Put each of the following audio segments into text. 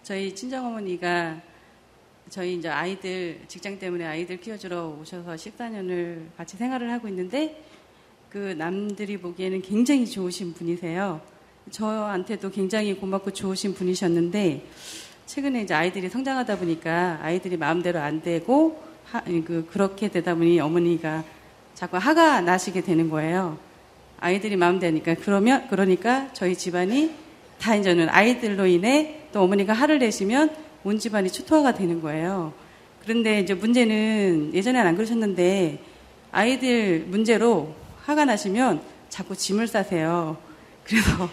저희 친정어머니가 저희 이제 아이들 직장 때문에 아이들 키워주러 오셔서 14년을 같이 생활을 하고 있는데 그 남들이 보기에는 굉장히 좋으신 분이세요. 저한테도 굉장히 고맙고 좋으신 분이셨는데 최근에 이제 아이들이 성장하다 보니까 아이들이 마음대로 안 되고 그렇게 되다 보니 어머니가 자꾸 화가 나시게 되는 거예요. 아이들이 마음대로니까 그러니까 저희 집안이 다 이제는 아이들로 인해 또 어머니가 화를 내시면 온 집안이 초토화가 되는 거예요. 그런데 이제 문제는 예전에는 안 그러셨는데 아이들 문제로 화가 나시면 자꾸 짐을 싸세요. 그래서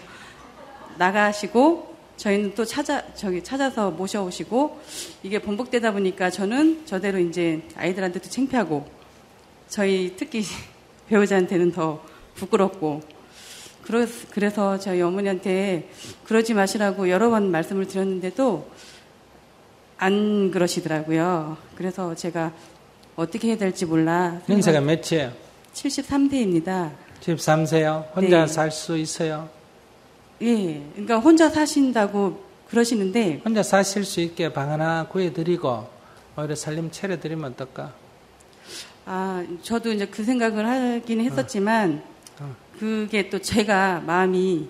나가시고 저희는 또 찾아서 모셔오시고 이게 반복되다 보니까 저는 저대로 이제 아이들한테도 창피하고 저희 특히 배우자한테는 더 부끄럽고 그래서 저희 어머니한테 그러지 마시라고 여러 번 말씀을 드렸는데도 안 그러시더라고요. 그래서 제가 어떻게 해야 될지 몰라. 연세가 몇이에요? 73세입니다. 73세요? 혼자 네. 살 수 있어요? 예, 그러니까 혼자 사신다고 그러시는데 혼자 사실 수 있게 방 하나 구해드리고 오히려 살림 차려드리면 어떨까? 저도 이제 그 생각을 하긴 했었지만 그게 또 제가 마음이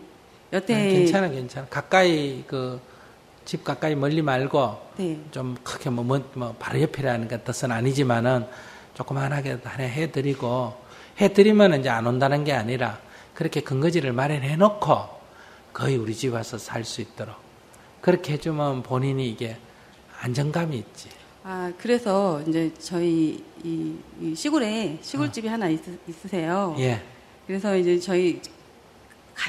여태 괜찮아. 가까이 집 가까이 멀리 말고 네. 좀 크게 바로 옆이라는 것 뜻은 아니지만은 조그만하게 하나 해드리면 이제 안 온다는 게 아니라 그렇게 근거지를 마련해 놓고 거의 우리 집 와서 살 수 있도록 그렇게 해주면 본인이 이게 안정감이 있지. 그래서 이제 저희 이 시골에 시골집이 하나 있으세요. 예. 그래서 이제 저희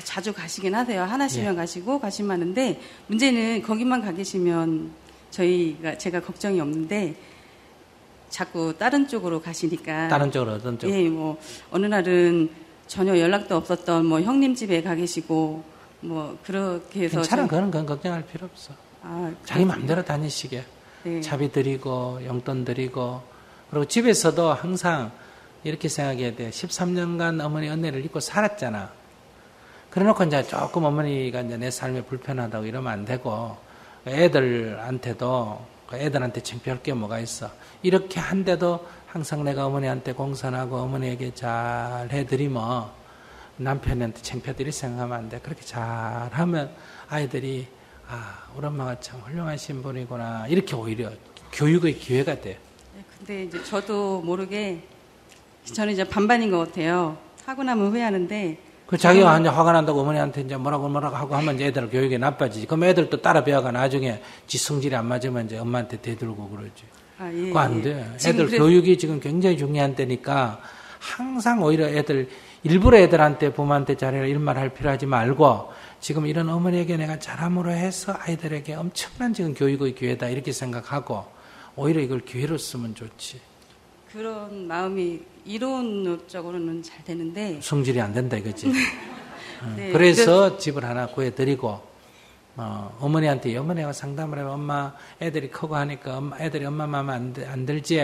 자주 가시긴 하세요. 하나씩만 예. 가시고 가시면 하는데 문제는 거기만 가 계시면 제가 걱정이 없는데 자꾸 다른 쪽으로 가시니까. 다른 쪽으로 어떤 쪽? 예, 어느 날은 전혀 연락도 없었던 형님 집에 가 계시고 그렇게 해서 괜찮아. 그건 걱정할 필요 없어. 자기 마음대로 다니시게. 네. 차비 드리고 용돈 드리고 그리고 집에서도 항상 이렇게 생각해야 돼. 13년간 어머니 은혜를 잊고 살았잖아. 그래놓고 이제 조금 어머니가 이제 내 삶에 불편하다고 이러면 안 되고 애들한테도 애들한테 창피할 게 뭐가 있어. 이렇게 한데도 항상 내가 어머니한테 공손하고 어머니에게 잘 해드리면 남편한테 창피하다 생각하면 안 돼. 그렇게 잘하면 아이들이 우리 엄마가 참 훌륭하신 분이구나. 이렇게 오히려 교육의 기회가 돼. 근데 이제 저도 모르게 저는 이제 반반인 것 같아요. 하고 나면 후회하는데. 자기가 이제 화가 난다고 어머니한테 이제 뭐라고 하고 하면 이제 애들 교육이 나빠지지. 그럼 애들 또 따라 배워가 나중에 지 성질이 안 맞으면 이제 엄마한테 대들고 그러지. 예. 그거 안 돼. 애들 교육이 지금 굉장히 중요한 때니까 항상 오히려 일부러 애들한테 부모한테 잘해라 이런 말 할 필요하지 말고 지금 이런 어머니에게 내가 잘함으로 해서 아이들에게 엄청난 지금 교육의 기회다 이렇게 생각하고 오히려 이걸 기회로 쓰면 좋지. 그런 마음이 이론적으로는 잘 되는데 성질이 안 된다 이거지. 네, 그래서 집을 하나 구해드리고 어머니한테 어머니가 상담을 해봐. 엄마 애들이 크고 하니까 애들이 엄마 마음에 안 들지.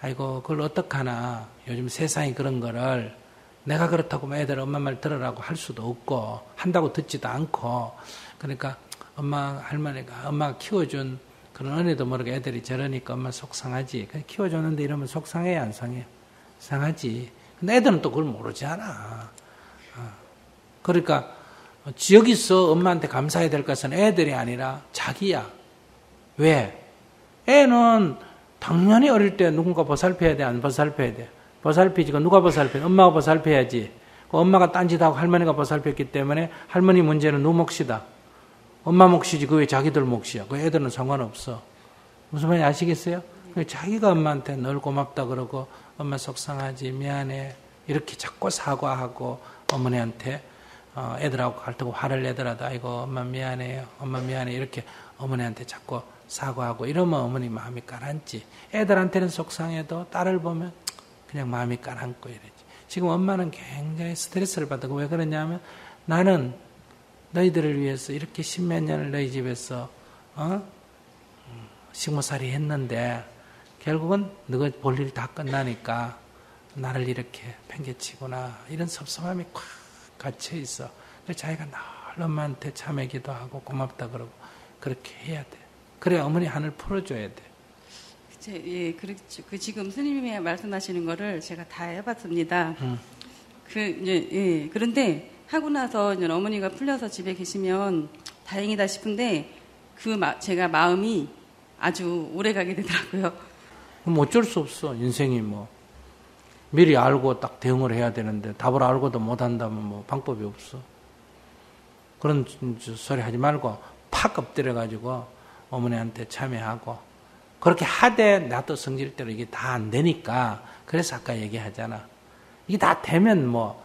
아이고 그걸 어떡하나. 요즘 세상이 그런 거를 내가 그렇다고 애들 엄마 말 들으라고 할 수도 없고 한다고 듣지도 않고 그러니까 엄마 할머니가 엄마가 키워준 그런 은혜도 모르게 애들이 저러니까 엄마 속상하지. 키워줬는데 이러면 속상해 안 상해? 상하지. 근데 애들은 또 그걸 모르잖아. 그러니까 여기서 엄마한테 감사해야 될 것은 애들이 아니라 자기야. 왜? 애는 당연히 어릴 때 누군가 보살펴야 돼? 안 보살펴야 돼? 보살피지. 누가 보살펴? 엄마가 보살펴야지. 엄마가 딴짓하고 할머니가 보살폈기 때문에 할머니 문제는 누 몫이다. 엄마 몫이지. 그게 자기들 몫이야. 그 애들은 상관없어. 무슨 말인지 아시겠어요? 자기가 엄마한테 늘 고맙다 그러고 엄마 속상하지 미안해 이렇게 자꾸 사과하고 어머니한테 애들하고 갈등하고 화를 내더라도 아이고 엄마 미안해요. 엄마 미안해 이렇게 어머니한테 자꾸 사과하고 이러면 어머니 마음이 가라앉지. 애들한테는 속상해도 딸을 보면 그냥 마음이 가라앉고 이러지. 지금 엄마는 굉장히 스트레스를 받고 왜 그러냐면 나는 너희들을 위해서 이렇게 십몇 년을 너희 집에서 식모살이 했는데 결국은 너가 볼 일 다 끝나니까 나를 이렇게 팽개치구나 이런 섭섭함이 꽉 갇혀 있어. 그래서 자기가 늘 엄마한테 참회기도 하고 고맙다 그러고 그렇게 해야 돼. 그래야 어머니 한을 풀어줘야 돼. 예, 그렇죠. 그 지금 스님이 말씀하시는 거를 제가 다 해봤습니다. 예, 그런데 하고 나서 이제 어머니가 풀려서 집에 계시면 다행이다 싶은데 제가 마음이 아주 오래 가게 되더라고요. 그럼 어쩔 수 없어. 인생이 뭐 미리 알고 딱 대응을 해야 되는데 답을 알고도 못한다면 뭐 방법이 없어. 그런 소리 하지 말고 팍 엎드려가지고 어머니한테 참여하고 그렇게 하되 나도 성질대로 이게 다 안 되니까 그래서 아까 얘기하잖아. 이게 다 되면 뭐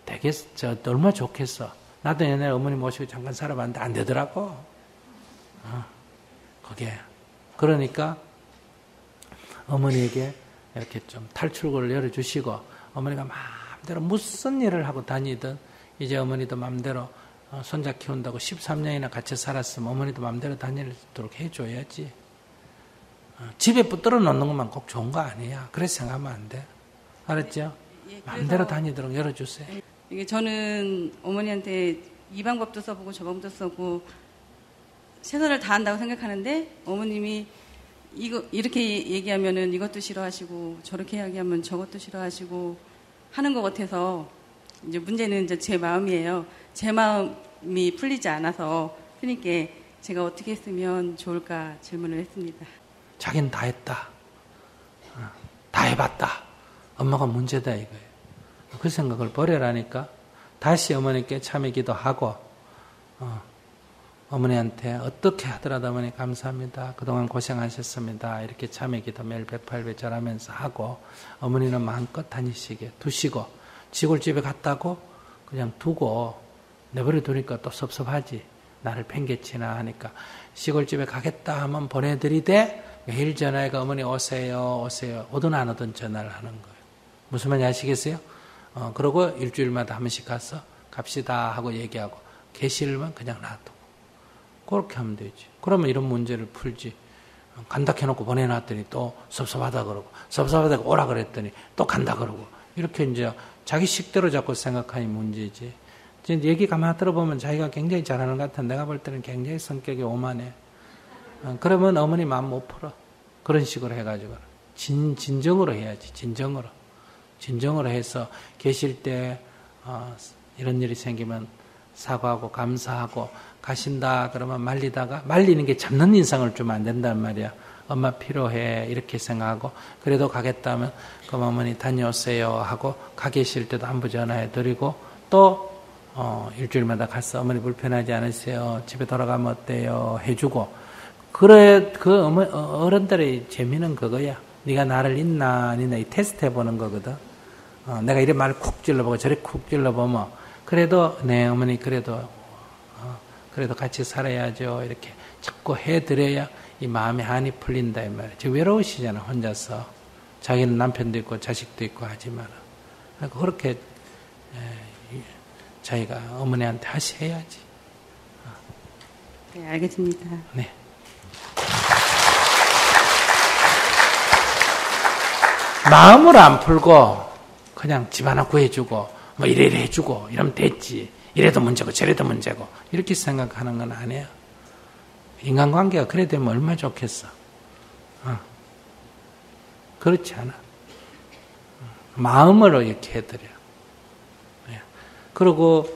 되겠어. 얼마나 좋겠어. 나도 옛날에 어머니 모시고 잠깐 살아봤는데 안 되더라고. 그게. 그러니까 어머니에게 이렇게 좀 탈출구를 열어주시고 어머니가 마음대로 무슨 일을 하고 다니든 이제 어머니도 마음대로 손자 키운다고 13년이나 같이 살았으면 어머니도 마음대로 다니도록 해줘야지. 집에 붙들어 놓는 것만 꼭 좋은 거 아니야. 그래서 생각하면 안 돼. 알았죠? 예, 마음대로 다니도록 열어주세요. 이게 저는 어머니한테 이 방법도 써보고 저 방법도 써보고 최선을 다한다고 생각하는데 어머님이 이렇게 얘기하면은 이것도 싫어하시고 저렇게 이야기하면 저것도 싫어하시고 하는 것 같아서 이제 문제는 이제 제 마음이에요. 제 마음이 풀리지 않아서 그러니까 제가 어떻게 했으면 좋을까 질문을 했습니다. 자기는 다 했다. 다 해봤다. 엄마가 문제다 이거예요. 그 생각을 버려라니까 다시 어머니께 참여 기도하고 어머니한테 어떻게 하더라도 어머니 감사합니다. 그동안 고생하셨습니다. 이렇게 참여 기도 매일 108배 절하면서 하고 어머니는 마음껏 다니시게 두시고 시골집에 갔다고 그냥 두고 내버려 두니까 또 섭섭하지. 나를 팽개치나 하니까 시골집에 가겠다 하면 보내드리되 매일 전화해가 어머니 오세요 오세요 오든 안 오든 전화를 하는 거예요. 무슨 말인지 아시겠어요? 그러고 일주일마다 한 번씩 가서 갑시다 하고 얘기하고 계시면 그냥 놔두고 그렇게 하면 되지. 그러면 이런 문제를 풀지. 간다 해놓고 보내놨더니 또 섭섭하다 그러고 섭섭하다가 오라 그랬더니 또 간다 그러고 이렇게 이제 자기 식대로 자꾸 생각하니 문제지. 얘기 가만히 들어보면 자기가 굉장히 잘하는 것 같아. 내가 볼 때는 굉장히 성격이 오만해. 그러면 어머니 마음 못 풀어. 그런 식으로 해가지고 진정으로 해야지. 진정으로 해서 계실 때 이런 일이 생기면 사과하고 감사하고 가신다 그러면 말리는 게 잡는 인상을 주면 안 된단 말이야. 엄마 필요해 이렇게 생각하고 그래도 가겠다면 그럼 어머니 다녀오세요 하고 가 계실 때도 안부 전화해 드리고 또 일주일마다 가서 어머니 불편하지 않으세요? 집에 돌아가면 어때요? 해주고 그래 그 어른들의 재미는 그거야. 네가 나를 있나 아니나 이 테스트 해보는 거거든. 내가 이래 말을 쿡 찔러보고 저래 쿡 찔러보면 그래도 네 어머니 그래도 같이 살아야죠. 이렇게 자꾸 해드려야 이 마음의 한이 풀린다 이 말이야. 지금 외로우시잖아 혼자서. 자기는 남편도 있고 자식도 있고 하지만 그렇게 자기가 어머니한테 해야지. 네, 알겠습니다. 네. 마음으로 안 풀고 그냥 집 하나 구해주고 뭐 이래 해주고 이러면 됐지. 이래도 문제고 저래도 문제고 이렇게 생각하는 건 아니에요. 인간관계가 그래 되면 얼마나 좋겠어. 그렇지 않아. 마음으로 이렇게 해드려. 그리고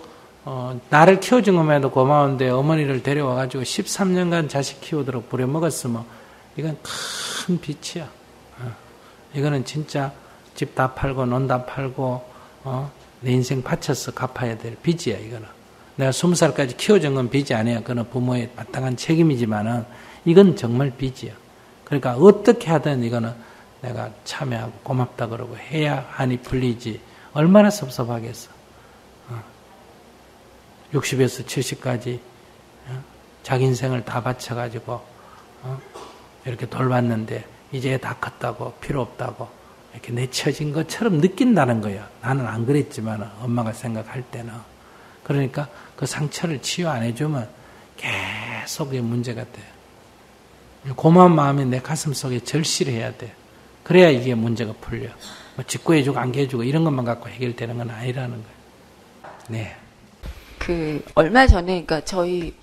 나를 키워준 것만해도 고마운데 어머니를 데려와가지고 13년간 자식 키우도록 부려먹었으면 이건 큰 빚이야. 이거는 진짜 집 다 팔고 논 다 팔고 내 인생 바쳐서 갚아야 될 빚이야. 이거는 내가 20살까지 키워준 건 빚이 아니야. 그건 부모의 마땅한 책임이지만은 이건 정말 빚이야. 그러니까 어떻게 하든 이거는 내가 참여하고 고맙다 그러고 해야 한이 풀리지. 얼마나 섭섭하겠어. 60에서 70까지 자기 인생을 다 바쳐가지고 이렇게 돌봤는데 이제 다 컸다고 필요 없다고 이렇게 내쳐진 것처럼 느낀다는 거야. 나는 안 그랬지만 엄마가 생각할 때는. 그러니까 그 상처를 치유 안 해주면 계속 문제가 돼. 고마운 마음이 내 가슴 속에 절실해야 돼. 그래야 이게 문제가 풀려. 뭐 직구해주고 안겨주고 이런 것만 갖고 해결되는 건 아니라는 거예요. 네. 얼마 전에, 그러니까 저희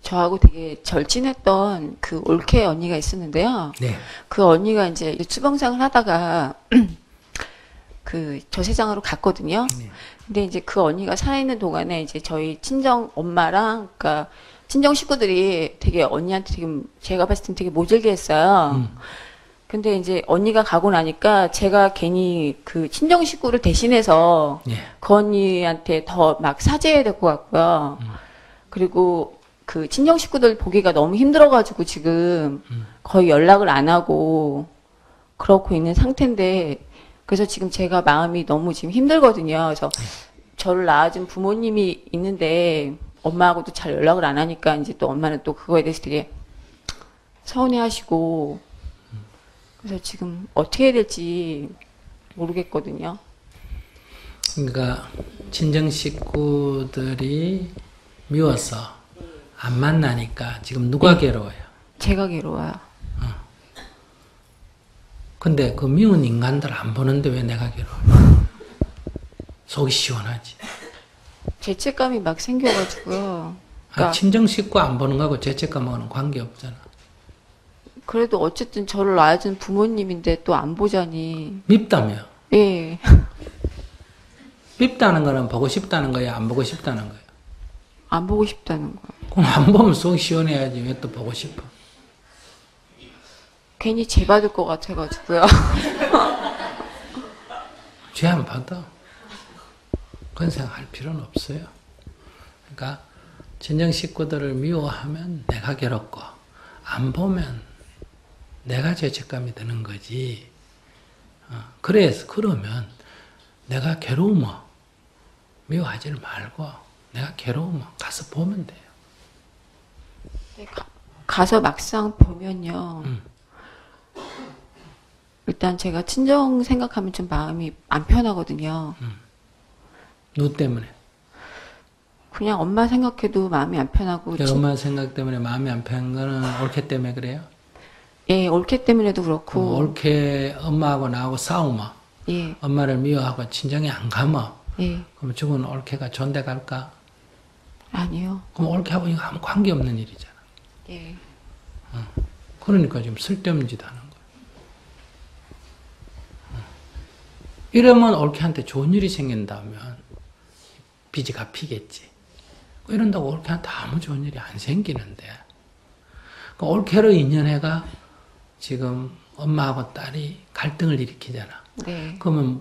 저하고 되게 절친했던 그 올케 언니가 있었는데요. 네. 그 언니가 이제 유튜브영상을 하다가 그 저세상으로 갔거든요. 네. 근데 이제 그 언니가 살아있는 동안에 이제 저희 친정 엄마랑, 그러니까 친정 식구들이 되게 언니한테 지금 제가 봤을 땐 되게 모질게 했어요. 근데 이제 언니가 가고 나니까 제가 괜히 그 친정 식구를 대신해서 예. 그 언니한테 더 막 사죄해야 될 것 같고요. 그리고 그 친정 식구들 보기가 너무 힘들어가지고 지금 거의 연락을 안 하고 그러고 있는 상태인데, 그래서 지금 제가 마음이 너무 지금 힘들거든요. 그래서 저를 낳아준 부모님이 있는데 엄마하고도 잘 연락을 안 하니까 이제 또 엄마는 또 그거에 대해서 되게 서운해하시고, 그래서 지금 어떻게 해야 될지 모르겠거든요. 그러니까 친정 식구들이 미워서 안 만나니까 지금 누가 괴로워요? 제가 괴로워요. 근데 그 미운 인간들 안 보는데 왜 내가 괴로워요? 속이 시원하지. 죄책감이 막 생겨가지고요. 그러니까 친정 식구 안 보는 거하고 죄책감하고는 관계없잖아. 그래도 어쨌든 저를 낳아준 부모님인데 또 안 보자니. 밉다며. 예. 밉다는 거는 보고 싶다는 거야, 안 보고 싶다는 거야? 안 보고 싶다는 거. 그럼 안 보면 속이 시원해야지 왜 또 보고 싶어? 괜히 죄 받을 것 같아가지고요. 죄 안 받아. 그런 생각할 필요는 없어요. 그러니까 친정 식구들을 미워하면 내가 괴롭고 안 보면 내가 죄책감이 드는 거지. 그러면 내가 괴로우면 미워하지를 말고 내가 괴로우면 가서 보면 돼요. 가서 막상 보면요. 일단 제가 친정 생각하면 좀 마음이 안 편하거든요. 누구 때문에? 그냥 엄마 생각해도 마음이 안 편하고. 엄마 생각 때문에 마음이 안 편한 거는 올케 때문에 그래요? 예, 올케 때문에도 그렇고. 올케 엄마하고 나하고 싸우면 예. 엄마를 미워하고 친정에 안 가면 예. 그럼 죽은 올케가 존대 갈까? 아니요. 그럼 올케하고 이거 아무 관계없는 일이잖아. 예. 그러니까 지금 쓸데없는 짓 하는 거야. 이러면 올케한테 좋은 일이 생긴다면 빚이 갚이겠지. 이런다고 올케한테 아무 좋은 일이 안 생기는데, 그러니까 올케로 인연해가 지금 엄마하고 딸이 갈등을 일으키잖아. 네. 그러면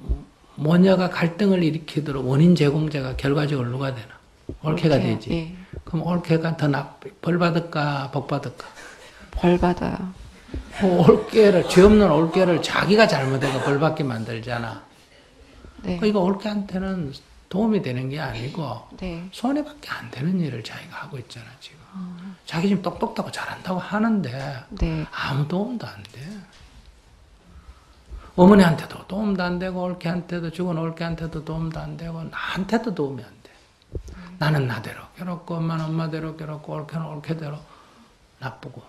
모녀가 갈등을 일으키도록 원인 제공자가 결과적으로 누가 되나? 올케가 되지. 예. 그럼 올케가 더 벌 받을까, 복 받을까? 벌 받아요. 올케를, 죄 없는 올케를 자기가 잘못해서 벌 받게 만들잖아. 네. 그러니까 올케한테는 도움이 되는 게 아니고 네. 손해밖에 안 되는 일을 자기가 하고 있잖아 지금. 자기 지금 똑똑하고 잘한다고 하는데 네. 아무 도움도 안 돼. 어머니한테도 도움도 안 되고 올케한테도, 죽은 올케한테도 도움도 안 되고 나한테도 도움이 안 돼. 나는 나대로 괴롭고 엄마는 엄마대로 괴롭고 올케는 올케대로 나쁘고.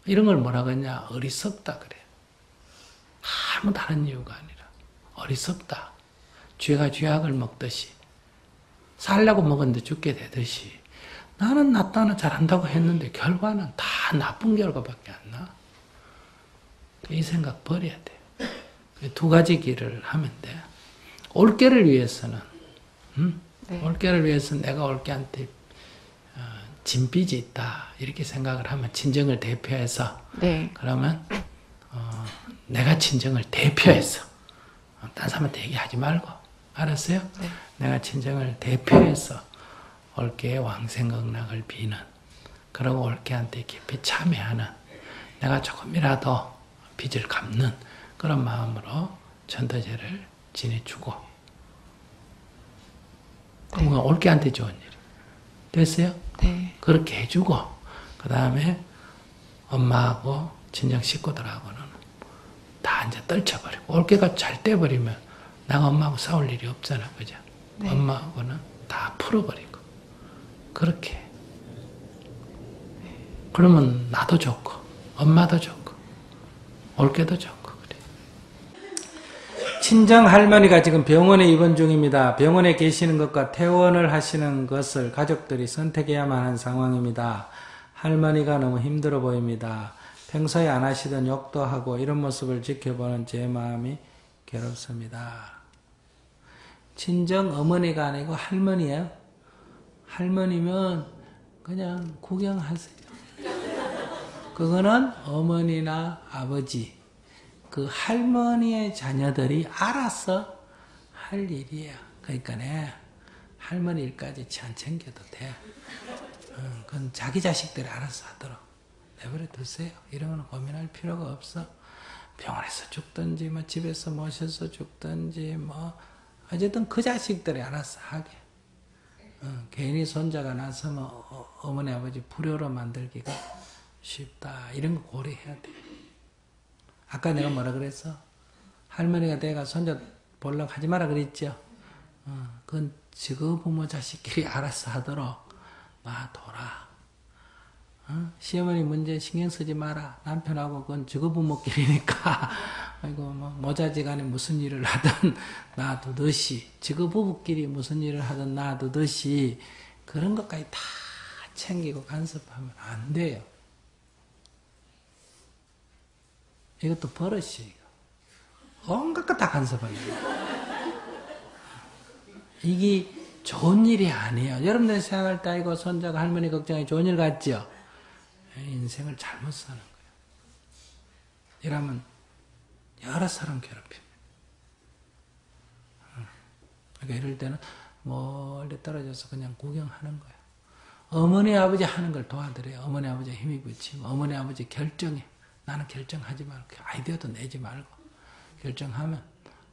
이런 걸 뭐라 그러냐? 어리석다 그래. 아무 다른 이유가 아니라 어리석다. 쥐가 쥐약을 먹듯이 살려고 먹었는데 죽게 되듯이 나는 낫다나 잘한다고 했는데 결과는 다 나쁜 결과밖에 안 나. 이 생각 버려야 돼. 두 가지 길을 하면 돼. 올케를 위해서는, 네. 올케를 위해서는 내가 올케한테 진 빚이 있다 이렇게 생각을 하면 친정을 대표해서, 네. 그러면 내가 친정을 대표해서 딴 사람한테 얘기하지 말고, 알았어요? 네. 내가 친정을 대표해서 올케의 왕생극락을 비는, 그리고 올케한테 깊이 참여하는, 내가 조금이라도 빚을 갚는 그런 마음으로 전도제를 지내주고, 그러면 올케한테 좋은 일 됐어요? 네. 그렇게 해주고, 그 다음에 엄마하고 친정 식구들하고는 다 이제 떨쳐버리고, 올케가 잘 떼버리면 내가 엄마하고 싸울 일이 없잖아, 그죠? 네. 엄마하고는 다 풀어버리고, 그렇게. 그러면 나도 좋고, 엄마도 좋고, 올케도 좋고, 그래. 친정 할머니가 지금 병원에 입원 중입니다. 병원에 계시는 것과 퇴원을 하시는 것을 가족들이 선택해야만 하는 상황입니다. 할머니가 너무 힘들어 보입니다. 평소에 안 하시던 욕도 하고 이런 모습을 지켜보는 제 마음이 괴롭습니다. 친정 어머니가 아니고 할머니예요. 할머니면 그냥 구경하세요. 그거는 어머니나 아버지, 그 할머니의 자녀들이 알아서 할 일이에요. 그러니까 할머니 일까지 안 챙겨도 돼. 그건 자기 자식들이 알아서 하도록 내버려 두세요. 이런 건 고민할 필요가 없어. 병원에서 죽든지 뭐 집에서 모셔서 죽든지 뭐 어쨌든 그 자식들이 알아서 하게. 괜히 손자가 나서면 어머니 아버지 불효로 만들기가 쉽다. 이런 거 고려해야 돼. 아까 내가 뭐라 그랬어? 할머니가 내가 손자 보려고 하지 마라 그랬죠? 그건 지그 부모 자식끼리 알아서 하도록 놔둬라. 시어머니 문제 신경 쓰지 마라. 남편하고 그건 지그 부모끼리니까 아이고 뭐 모자지간에 무슨 일을 하든 놔두듯이 지그 부부끼리 무슨 일을 하든 놔두듯이 그런 것까지 다 챙기고 간섭하면 안 돼요. 이것도 버릇이에요. 온갖 것 다 간섭하려고. 이게 좋은 일이 아니에요. 여러분들 생각할 때 이거 손자가 할머니 걱정이 좋은 일 같죠? 인생을 잘못 사는 거예요. 이러면 여러 사람 괴롭힙니다. 그러니까 이럴 때는 멀리 떨어져서 그냥 구경하는 거예요. 어머니 아버지 하는 걸 도와드려요. 어머니 아버지 힘이 붙이고 어머니 아버지 결정해. 나는 결정하지 말고 아이디어도 내지 말고 결정하면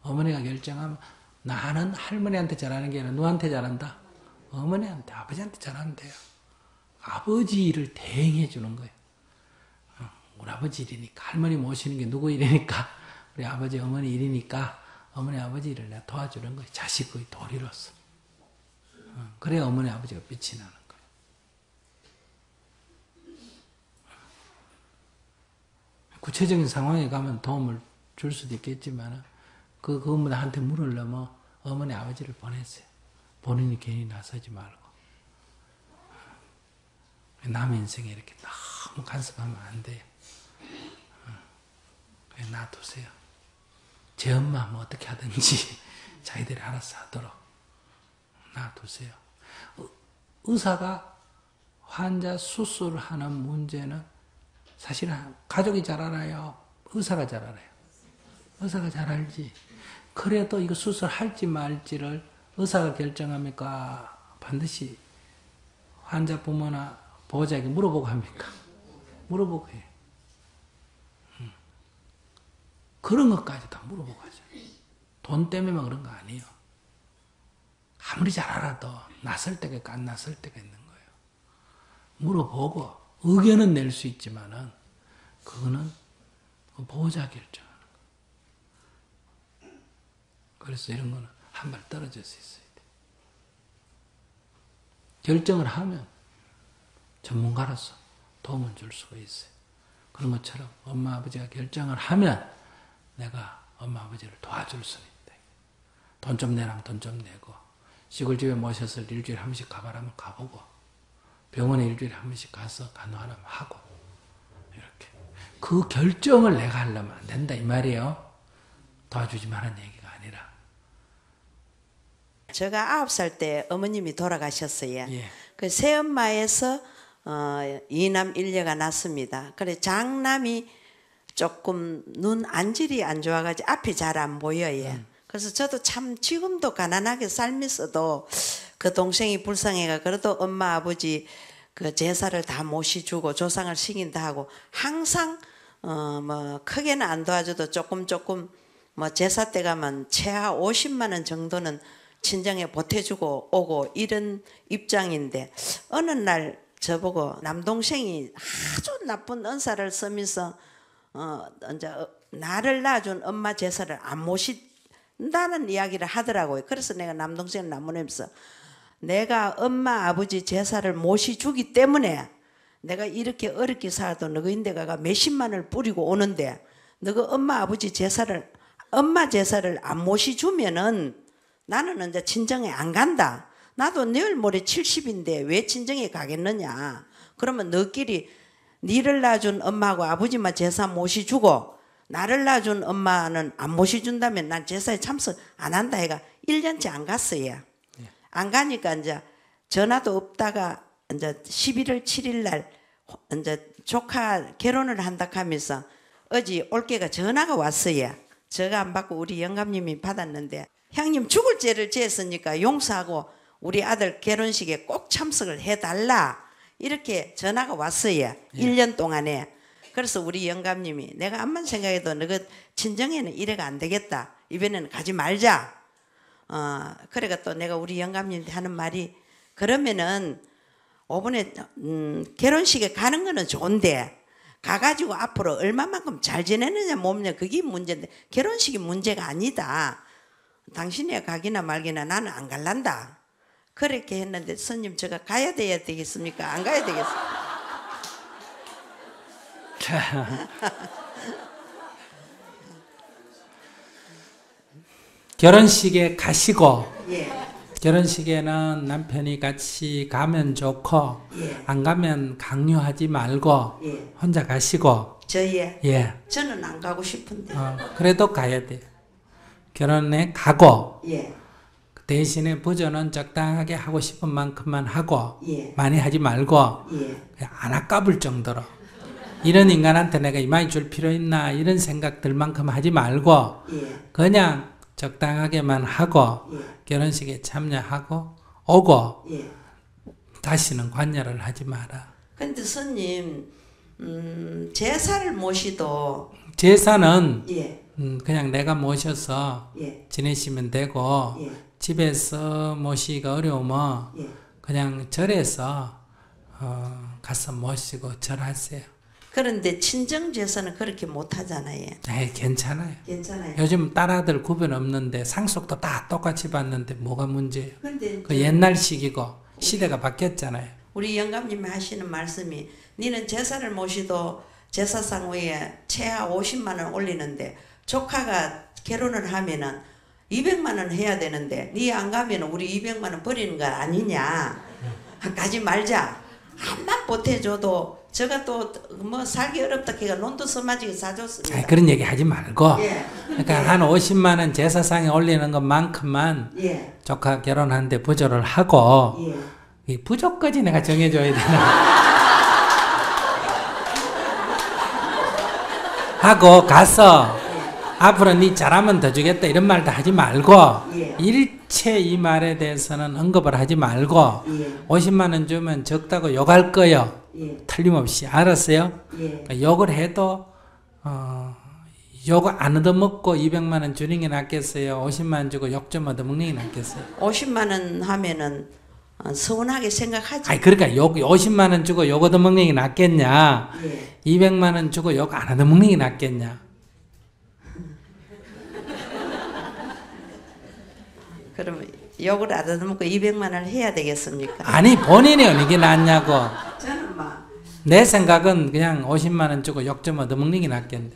어머니가 결정하면 나는 할머니한테 잘하는 게 아니라 누구한테 잘한다? 어머니한테 아버지한테 잘하면 돼요. 아버지 일을 대행해 주는 거예요. 우리 아버지 일이니까 할머니 모시는 게 누구 일이니까 우리 아버지 어머니 일이니까 어머니 아버지 일을 내가 도와주는 거예요. 자식의 도리로서. 그래야 어머니 아버지가 빛이 나는 거예요. 구체적인 상황에 가면 도움을 줄 수도 있겠지만 그분한테 물으려면 어머니 아버지를 보내세요. 본인이 괜히 나서지 말고. 남의 인생에 이렇게 너무 간섭하면 안 돼요. 그냥 놔두세요. 제 엄마 뭐 어떻게 하든지 자기들이 알아서 하도록 놔두세요. 의사가 환자 수술하는 문제는 사실은 가족이 잘 알아요. 의사가 잘 알아요. 의사가 잘 알지. 그래도 이거 수술할지 말지를 의사가 결정합니까? 반드시 환자 부모나 보호자에게 물어보고 합니까? 물어보고 해요. 그런 것까지 다 물어보고 하죠. 돈 때문에만 그런 거 아니에요. 아무리 잘 알아도 낯설 때가 안 낯설 때가 있는 거예요. 물어보고 의견은 낼 수 있지만은 그거는 보호자 결정하는 거예요. 그래서 이런 거는 한 발 떨어져서 있어야 돼. 결정을 하면 전문가로서 도움을 줄 수가 있어요. 그런 것처럼 엄마 아버지가 결정을 하면 내가 엄마 아버지를 도와줄 수는 있다. 돈 좀 내라면 돈 좀 내고 시골집에 모셔서 일주일에 한 번씩 가봐라면 가보고 병원에 일주일에 한 번씩 가서 간호하라면 하고 이렇게 그 결정을 내가 하려면 안 된다 이 말이에요. 도와주지 말라는 얘기가 아니라. 제가 9살 때 어머님이 돌아가셨어요. 예. 그 새엄마에서 2남 1녀가 났습니다. 그래 장남이 조금 눈 안질이 안 좋아가지고 앞이 잘 안 보여요. 그래서 저도 참 지금도 가난하게 살면서도 그 동생이 불쌍해가 그래도 엄마 아버지 그 제사를 다 모시주고 조상을 시킨다 하고 항상 뭐 크게는 안 도와줘도 조금 뭐 제사 때 가면 최하 50만 원 정도는 친정에 보태주고 오고 이런 입장인데 어느 날 저보고 남동생이 아주 나쁜 언사를 쓰면서 이제 나를 낳아준 엄마 제사를 안 모신다는 이야기를 하더라고요. 그래서 내가 남동생을 나무면서 내가 엄마 아버지 제사를 모시주기 때문에 내가 이렇게 어렵게 살아도 너희인데 가가 몇십만을 뿌리고 오는데 너가 엄마 아버지 제사를 엄마 제사를 안 모시주면은 나는 이제 친정에 안 간다. 나도 내일 모레 70인데 왜 친정에 가겠느냐. 그러면 너끼리 니를 낳아준 엄마하고 아버지만 제사 모시주고 나를 낳아준 엄마는 안 모시준다면 난 제사에 참석 안 한다 해가 1년째 안 갔어요. 안 가니까 이제 전화도 없다가 이제 11월 7일 날 이제 조카 결혼을 한다 하면서 어제 올게가 전화가 왔어요. 제가 안 받고 우리 영감님이 받았는데 형님 죽을 죄를 지었으니까 용서하고 우리 아들 결혼식에 꼭 참석을 해달라 이렇게 전화가 왔어요. 1년 동안에. 그래서 우리 영감님이 내가 암만 생각해도 너가 친정에는 이래가 안 되겠다. 이번에는 가지 말자. 그래가 또 내가 우리 영감님한테 하는 말이 그러면은 이번에 결혼식에 가는 거는 좋은데 가가지고 앞으로 얼마만큼 잘 지내느냐 몸냐 그게 문제인데 결혼식이 문제가 아니다. 당신이 가기나 말기나 나는 안 갈란다. 그렇게 했는데 스님 제가 가야 돼야 되겠습니까? 안 가야 되겠습니까? 결혼식에 가시고 예. 결혼식에는 남편이 같이 가면 좋고 예. 안 가면 강요하지 말고 예. 혼자 가시고 저예. 예. 저는 안 가고 싶은데. 그래도 가야 돼. 결혼에 가고 예. 대신에 부조는 적당하게 하고 싶은 만큼만 하고 예. 많이 하지 말고 예. 그냥 안 아까울 정도로 이런 인간한테 내가 이만히 줄 필요 있나 이런 생각 들 만큼 하지 말고 예. 그냥 적당하게만 하고 예. 결혼식에 참여하고 오고 예. 다시는 관여를 하지 마라. 근데 스님 제사를 모시도 제사는 예. 그냥 내가 모셔서 예. 지내시면 되고 예. 집에서 모시기가 어려우면 예. 그냥 절에서 가서 모시고 절하세요. 그런데 친정 제사는 그렇게 못 하잖아요. 에이, 괜찮아요. 괜찮아요. 요즘 딸아들 구분 없는데 상속도 다 똑같이 받는데 뭐가 문제예요? 근데 그 옛날식이고 시대가 바뀌었잖아요. 우리 영감님이 하시는 말씀이 니는 제사를 모시도 제사상 위에 최하 50만 원 올리는데 조카가 결혼을 하면은 200만 원 해야 되는데 니 안 가면 우리 200만 원 버리는 거 아니냐. 가지 말자. 한만 보태줘도 제가 또 뭐 살기 어렵다 걔가 논도 써마지게 사줬습니다. 그런 얘기 하지 말고 예. 그러니까 예. 한 50만 원 제사상에 올리는 것만큼만 예. 조카 결혼하는데 부조를 하고 예. 이 부조까지 내가 정해줘야 되나 하고 가서 앞으로 니 잘하면 더 주겠다 이런 말도 하지 말고 예. 일체 이 말에 대해서는 언급을 하지 말고 예. 50만 원 주면 적다고 욕할 거요. 예. 틀림없이 알았어요? 예. 그러니까 욕을 해도 욕을 안 얻어먹고 200만 원 주는 게 낫겠어요? 50만 원 주고 욕 좀 얻어먹는 게 낫겠어요? 50만 원 하면은 서운하게 생각하지. 아니 그러니까 욕 50만 원 주고 욕 얻어먹는 게 낫겠냐? 예. 200만 원 주고 욕 안 얻어먹는 게 낫겠냐? 그럼 욕을 안 얻어먹고 200만 원을 해야 되겠습니까? 아니 본인이 어느 게 낫냐고. 저는 막 내 생각은 그냥 50만 원 주고 욕 좀 얻어먹는 게 낫겠는데.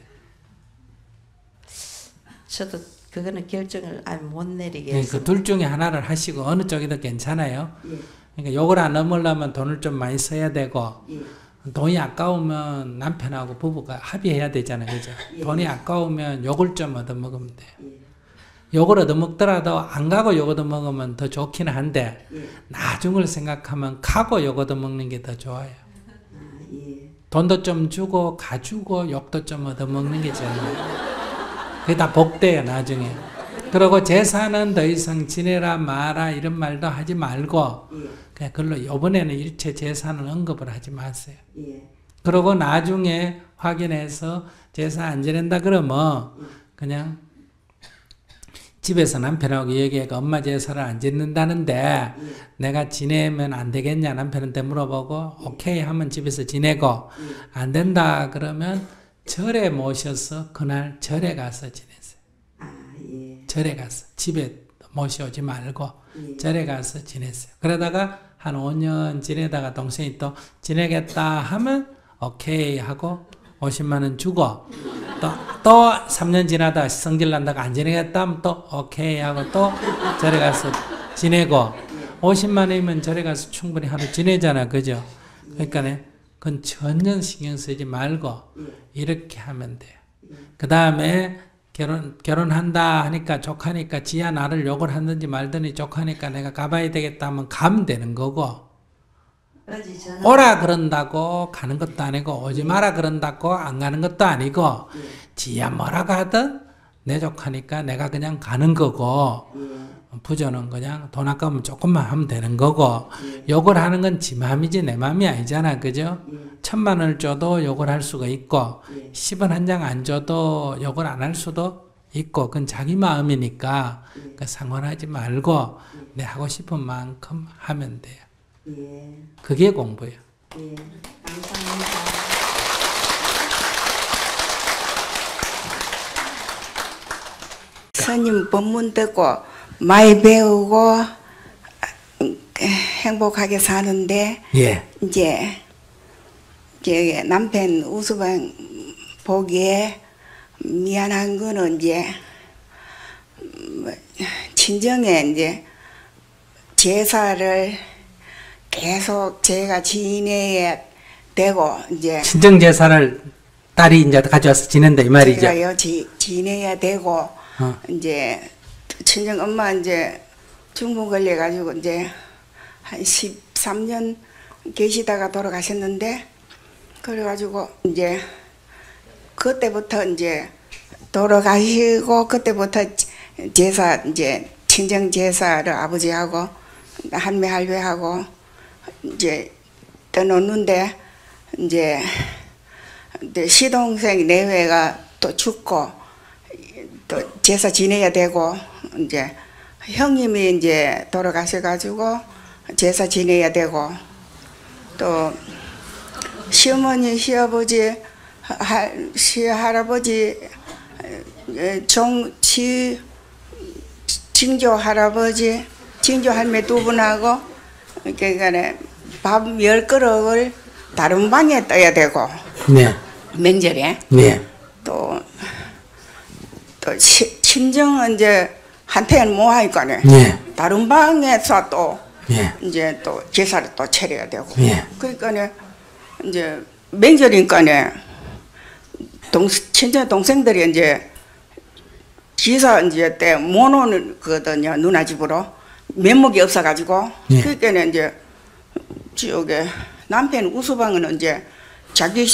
저도 그거는 결정을 못 내리겠어요. 그 둘 중에 하나를 하시고 어느 쪽이 더 괜찮아요? 예. 그러니까 욕을 안 얻으려면 돈을 좀 많이 써야 되고 예. 돈이 아까우면 남편하고 부부가 합의해야 되잖아요. 그죠? 예. 돈이 아까우면 욕을 좀 얻어먹으면 돼요. 예. 욕을 얻어먹더라도 안 가고 욕 얻어먹으면 더 좋긴 한데 예. 나중을 생각하면 가고 욕 얻어먹는 게 더 좋아요. 예. 돈도 좀 주고 가주고 욕도 좀 얻어먹는 게 제일 나아요. 그게 다 복돼요 나중에. 그리고 제사는 더 이상 지내라 마라 이런 말도 하지 말고 예. 그냥 그걸로 이번에는 일체 제사는 언급을 하지 마세요. 예. 그러고 나중에 확인해서 제사 안 지낸다 그러면 그냥 집에서 남편하고 얘기해가 엄마 제사를 안 지낸다는데 내가 지내면 안 되겠냐 남편한테 물어보고 오케이 하면 집에서 지내고 안 된다 그러면 절에 모셔서 그날 절에 가서 지내세요. 예. 절에 가서 집에 모셔오지 말고 예. 절에 가서 지내세요. 그러다가 한 5년 지내다가 동생이 또 지내겠다 하면 오케이 하고 50만 원 주고 또 3년 지나다 성질 난다고 안 지내겠다 하면 또 오케이 하고 또 절에 가서 지내고 50만 원이면 절에 가서 충분히 하루 지내잖아. 그죠? 그러니까 그건 전혀 신경 쓰지 말고 이렇게 하면 돼요. 그 다음에 결혼한다 하니까 족하니까 지야 나를 욕을 하든지 말든지 족하니까 내가 가봐야 되겠다 하면 가면 되는 거고 오라 그런다고 가는 것도 아니고 오지 마라 그런다고 안 가는 것도 아니고 지야 뭐라고 하든 내 족하니까 내가 그냥 가는 거고 부조는 그냥 돈 아까우면 조금만 하면 되는 거고 욕을 하는 건 지 맘이지 내 맘이 아니잖아. 그죠? 1,000만 원을 줘도 욕을 할 수가 있고 10원 한 장 안 줘도 욕을 안 할 수도 있고 그건 자기 마음이니까 상관하지 말고 내 하고 싶은 만큼 하면 돼요. 그게 공부예요. 감사합니다. 스님 법문 듣고 많이 배우고 행복하게 사는데 예. 이제 남편 우수방 보기에 미안한 거는 이제 친정에 이제 제사를 계속 제가 지내야 되고 이제 친정 제사를 딸이 이제 가져와서 지낸다 이 말이죠. 제가요 지내야 되고 이제 친정 엄마 이제 중풍 걸려가지고 이제 한 13년 계시다가 돌아가셨는데 그래가지고 이제 그때부터 이제 돌아가시고 그때부터 제사 이제 친정 제사를 아버지하고 할매 할배하고 이제 떠놓는데 이제 시동생 내외가 또 죽고 또 제사 지내야 되고 이제 형님이 이제 돌아가셔가지고 제사 지내야 되고 또 시어머니 시아버지 시할아버지 징조 할아버지 징조 할매 두 분하고 그러니까 밥 10그릇을 다른 방에 떠야 되고 네. 명절에 네. 또 친정은 이제 한테는 뭐 하니까네 네. 다른 방에서 또 네. 이제 또 제사를 또 차려야 되고 네. 그러니까네 이제 명절이니까네 친정 동생들이 이제 제사 이제 때 못 오거든요. 누나 집으로 면목이 없어가지고 네. 그러니까는 이제 저기 남편 우수방은 이제 자기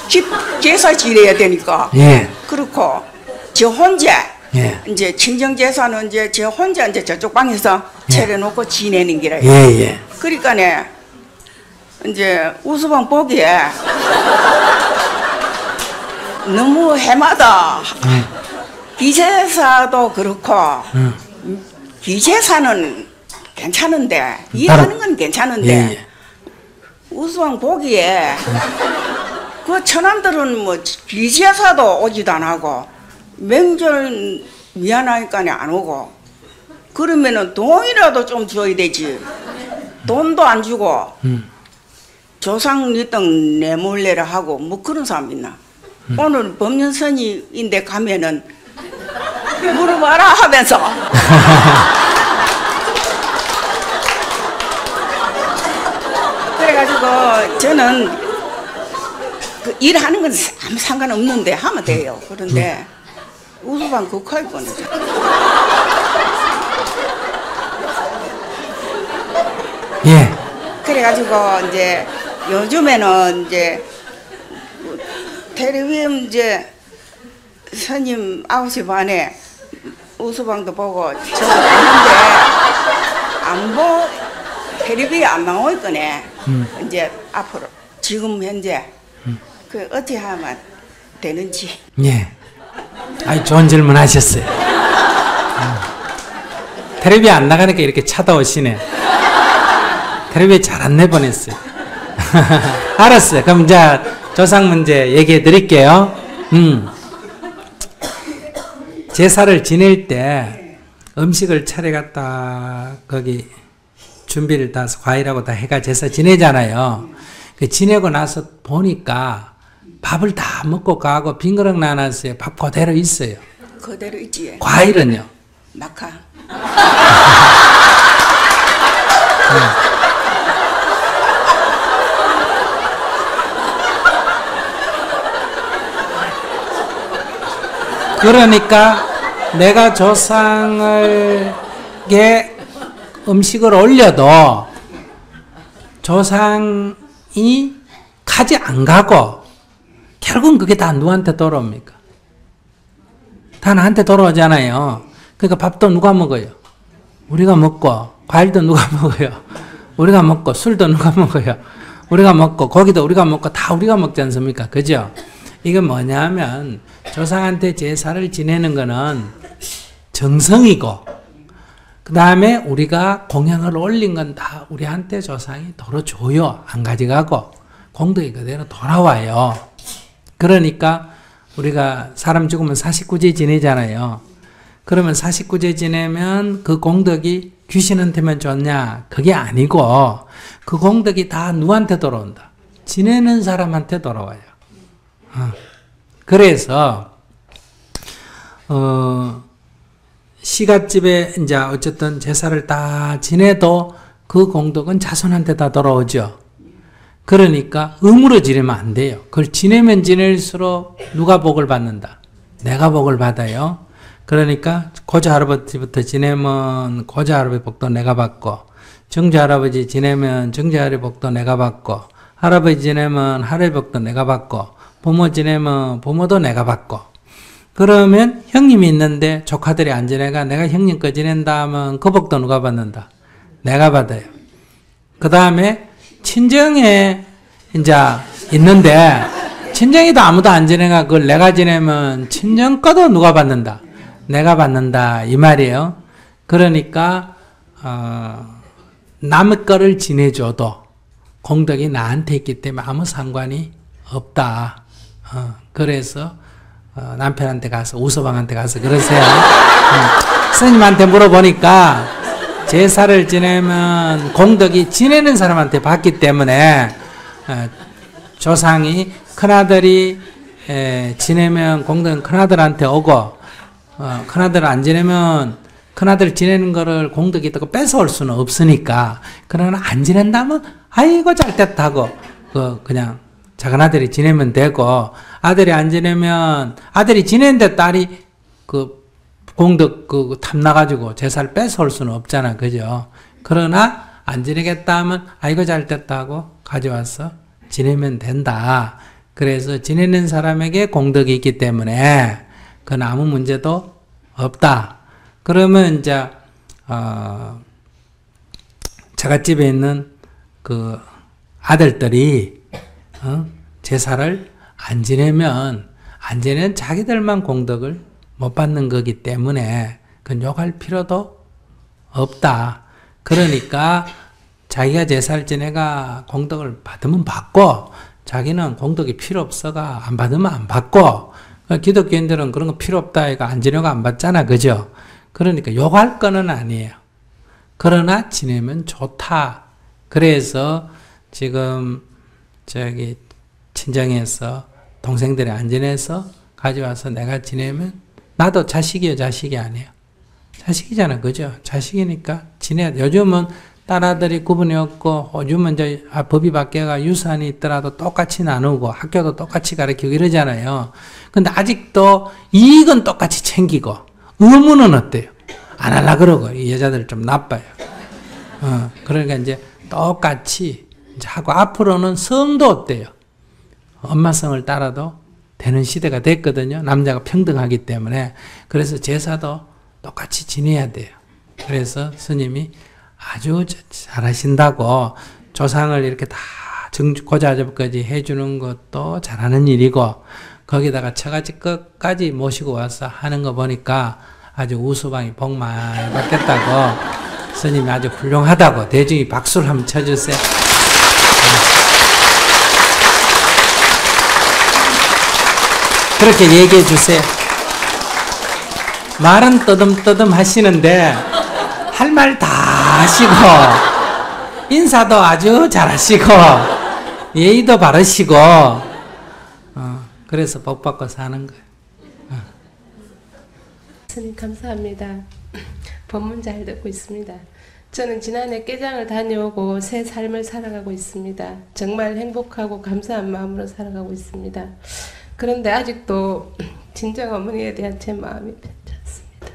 집 제사 지내야 되니까 예. 그렇고 저 혼자 예. 이제 친정 제사는 이제 저 혼자 이제 저쪽 방에서 차려놓고 지내는 기라요. 예, 예. 그러니까네 이제 우수방 보기에 너무 해마다 기제사도 그렇고 기제사는 괜찮은데 이해하는 건 괜찮은데 예, 예. 우수방 보기에 그 처남들은 뭐 기제사도 오지도 안 하고 명절 미안하니까 안 오고 그러면은 돈이라도 좀 줘야 되지 돈도 안 주고 조상 니땅 내몰래라 하고 뭐 그런 사람 있나 오늘 법륜선이인데 가면은 물어봐라 하면서 그래가지고 저는 그 일하는 건 아무 상관없는데 하면 돼요. 그런데 우수방 극할 뻔하죠. 예. 그래가지고 이제 요즘에는 이제 텔레비전 이제 스님 9시 반에 우수방도 보고 저도 봤는데 텔레비에 안 나올 거네. 이제 앞으로 지금 현재 그 어찌 하면 되는지. 예. 아이 좋은 질문 하셨어요. 텔레비 안 나가니까 이렇게 찾아오시네. 텔레비 잘 안 내보냈어요. 알았어요. 그럼 이제 조상 문제 얘기해 드릴게요. 제사를 지낼 때 음식을 차려갖다 거기 준비를 다 과일하고 다 해가 제사 지내잖아요. 그 지내고 나서 보니까 밥을 다 먹고 가고 빈 그릇 나눴어요. 밥 그대로 있어요. 그대로 있지. 과일은요? 낙하. 그러니까 내가 조상에게 음식을 올려도 조상이 가지 안 가고 결국은 그게 다 누구한테 돌아옵니까? 다 나한테 돌아오잖아요. 그러니까 밥도 누가 먹어요? 우리가 먹고, 과일도 누가 먹어요? 우리가 먹고, 술도 누가 먹어요? 우리가 먹고, 고기도 우리가 먹고, 다 우리가 먹지 않습니까? 그죠? 이건 뭐냐면 조상한테 제사를 지내는 거는 정성이고, 그 다음에 우리가 공양을 올린 건 다 우리한테 조상이 도로 줘요. 안 가져가고 공덕이 그대로 돌아와요. 그러니까 우리가 사람 죽으면 사십구제 지내잖아요. 그러면 사십구제 지내면 그 공덕이 귀신한테만 줬냐? 그게 아니고 그 공덕이 다 누구한테 돌아온다? 지내는 사람한테 돌아와요. 그래서 시갓집에 이제 어쨌든 제사를 다 지내도 그 공덕은 자손한테 다 돌아오죠. 그러니까 의무로 지내면 안 돼요. 그걸 지내면 지낼수록 누가 복을 받는다? 내가 복을 받아요. 그러니까 고조 할아버지부터 지내면 고조 할아버지 복도 내가 받고, 정조 할아버지 지내면 정조 할아버지 복도 내가 받고, 할아버지 지내면 할아버지 복도 내가 받고, 부모 지내면 부모도 내가 받고. 그러면 형님이 있는데 조카들이 안 지내가 내가 형님 거 지낸다 하면 그 복도 누가 받는다? 내가 받아요. 그 다음에 친정에 이제 있는데 친정에도 아무도 안 지내가 그걸 내가 지내면 친정 거도 누가 받는다? 내가 받는다 이 말이에요. 그러니까 남의 거를 지내줘도 공덕이 나한테 있기 때문에 아무 상관이 없다. 그래서 남편한테 가서 우서방한테 가서 그러세요. 스님한테 물어보니까 제사를 지내면 공덕이 지내는 사람한테 받기 때문에 조상이 큰아들이 지내면 공덕은 큰아들한테 오고 큰아들 안 지내면 큰아들 지내는 거를 공덕이 있다고 뺏어올 수는 없으니까. 그러나 안 지낸다면 아이고 잘 됐다 하고 그냥 작은아들이 지내면 되고, 아들이 안 지내면 아들이 지내는데 딸이 그 공덕 그 탐나가지고 제사를 뺏어올 수는 없잖아. 그죠? 그러나 안 지내겠다 하면 아이고 잘 됐다 하고 가져와서 지내면 된다. 그래서 지내는 사람에게 공덕이 있기 때문에 그건 아무 문제도 없다. 그러면 이제 자갓집에 있는 그 아들들이 제사를 안 지내면 자기들만 공덕을 못 받는 거기 때문에 그건 욕할 필요도 없다. 그러니까 자기가 제사를 지내가 공덕을 받으면 받고, 자기는 공덕이 필요 없어가 안 받으면 안 받고, 기독교인들은 그런 거 필요 없다 이거 안 지내가 안 받잖아. 그죠? 그러니까 욕할 거는 아니에요. 그러나 지내면 좋다. 그래서 지금 저기 친정에서 동생들이 안 지내서 가져와서 내가 지내면 나도 자식이요, 자식이 아니에요. 자식이잖아. 그죠? 자식이니까 지내야 돼. 요즘은 딸아들이 구분이 없고, 요즘은 이제 법이 바뀌어가 유산이 있더라도 똑같이 나누고 학교도 똑같이 가르치고 이러잖아요. 근데 아직도 이익은 똑같이 챙기고 의무는 어때요? 안 하려 그러고. 이 여자들 좀 나빠요. 그러니까 이제 똑같이 이제 하고, 앞으로는 성도 어때요? 엄마 성을 따라도 되는 시대가 됐거든요. 남자가 평등하기 때문에. 그래서 제사도 똑같이 지내야 돼요. 그래서 스님이 아주 잘하신다고, 조상을 이렇게 다 고자접까지 해주는 것도 잘하는 일이고, 거기다가 처가집 끝까지 모시고 와서 하는 거 보니까 아주 우수방이 복 많이 받겠다고, 스님이 아주 훌륭하다고 대중이 박수를 한번 쳐주세요. 그렇게 얘기해 주세요. 말은 떠듬떠듬 하시는데 할 말 다 하시고, 인사도 아주 잘하시고, 예의도 바르시고, 그래서 복 받고 사는 거예요. 스님 감사합니다. 법문 잘 듣고 있습니다. 저는 지난해 깨장을 다녀오고 새 삶을 살아가고 있습니다. 정말 행복하고 감사한 마음으로 살아가고 있습니다. 그런데 아직도 진정 어머니에 대한 제 마음이 편치 않습니다.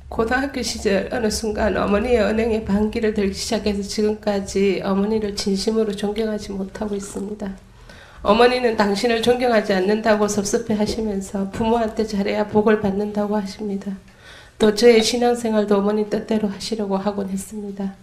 고등학교 시절 어느 순간 어머니의 언행에 반기를 들기 시작해서 지금까지 어머니를 진심으로 존경하지 못하고 있습니다. 어머니는 당신을 존경하지 않는다고 섭섭해 하시면서 부모한테 잘해야 복을 받는다고 하십니다. 또 저의 신앙생활도 어머니 뜻대로 하시려고 하곤 했습니다.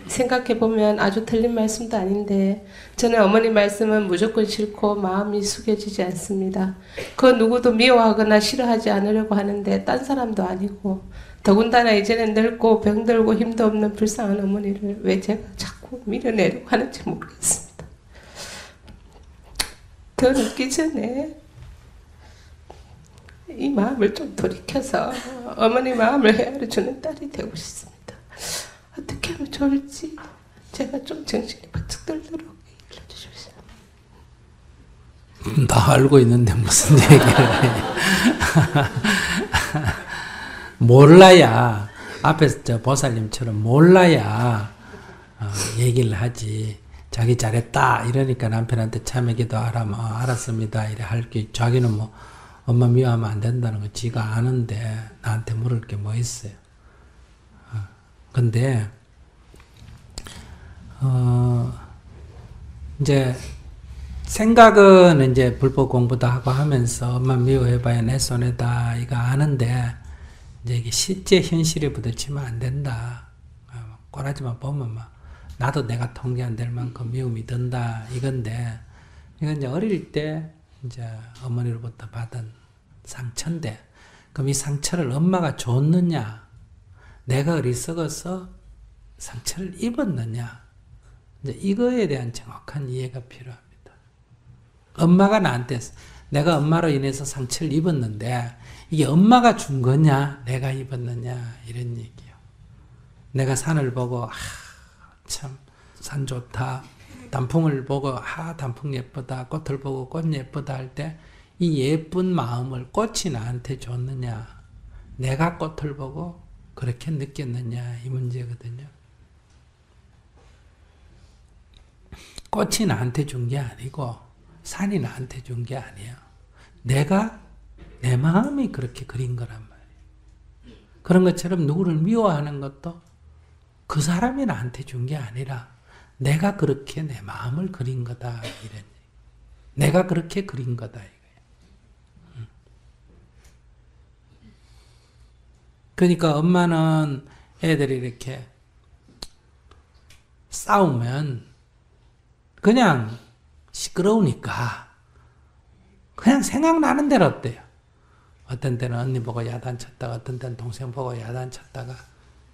생각해보면 아주 틀린 말씀도 아닌데 저는 어머니 말씀은 무조건 싫고 마음이 숙여지지 않습니다. 그 누구도 미워하거나 싫어하지 않으려고 하는데 딴 사람도 아니고 더군다나 이제는 늙고 병들고 힘도 없는 불쌍한 어머니를 왜 제가 자꾸 밀어내려고 하는지 모르겠습니다. 더 늦기 전에 이 마음을 좀 돌이켜서 어머니 마음을 헤아려주는 딸이 되고 싶습니다. 어떻게 하면 좋을지 제가 좀 정신이 바짝 들도록 알려주십시오. 다 알고 있는데 무슨 얘기를 해. 몰라야 앞에서 저 보살님처럼 몰라야 얘기를 하지. 자기 잘했다 이러니까 남편한테 참여 기도하라 뭐 알았습니다 이래 할게. 자기는 뭐 엄마 미워하면 안 된다는 거 지가 아는데 나한테 물을 게 뭐 있어요. 근데 이제 생각은 이제 불법 공부도 하고 하면서 엄마 미워해봐야 내 손해다 이거 아는데 이제 이게 실제 현실에 부딪히면 안 된다. 꼬라지만 보면 막 나도 내가 통제 안 될 만큼 미움이 든다 이건데 이건 이제 어릴 때 이제 어머니로부터 받은 상처인데 그럼 이 상처를 엄마가 줬느냐 내가 어리석어서 상처를 입었느냐 이제 이거에 대한 정확한 이해가 필요합니다. 엄마가 나한테 내가 엄마로 인해서 상처를 입었는데 이게 엄마가 준 거냐 내가 입었느냐 이런 얘기예요. 내가 산을 보고 참 산 좋다 단풍을 보고 단풍 예쁘다 꽃을 보고 꽃 예쁘다 할 때 이 예쁜 마음을 꽃이 나한테 줬느냐 내가 꽃을 보고 그렇게 느꼈느냐 이 문제거든요. 꽃이 나한테 준 게 아니고 산이 나한테 준 게 아니에요. 내가 내 마음이 그렇게 그린 거란 말이에요. 그런 것처럼 누구를 미워하는 것도 그 사람이 나한테 준 게 아니라 내가 그렇게 내 마음을 그린 거다 이런 얘기. 내가 그렇게 그린 거다 이거예요. 그러니까 엄마는 애들이 이렇게 싸우면 그냥 시끄러우니까 그냥 생각나는 대로 어때요? 어떤 때는 언니 보고 야단쳤다가 어떤 때는 동생 보고 야단쳤다가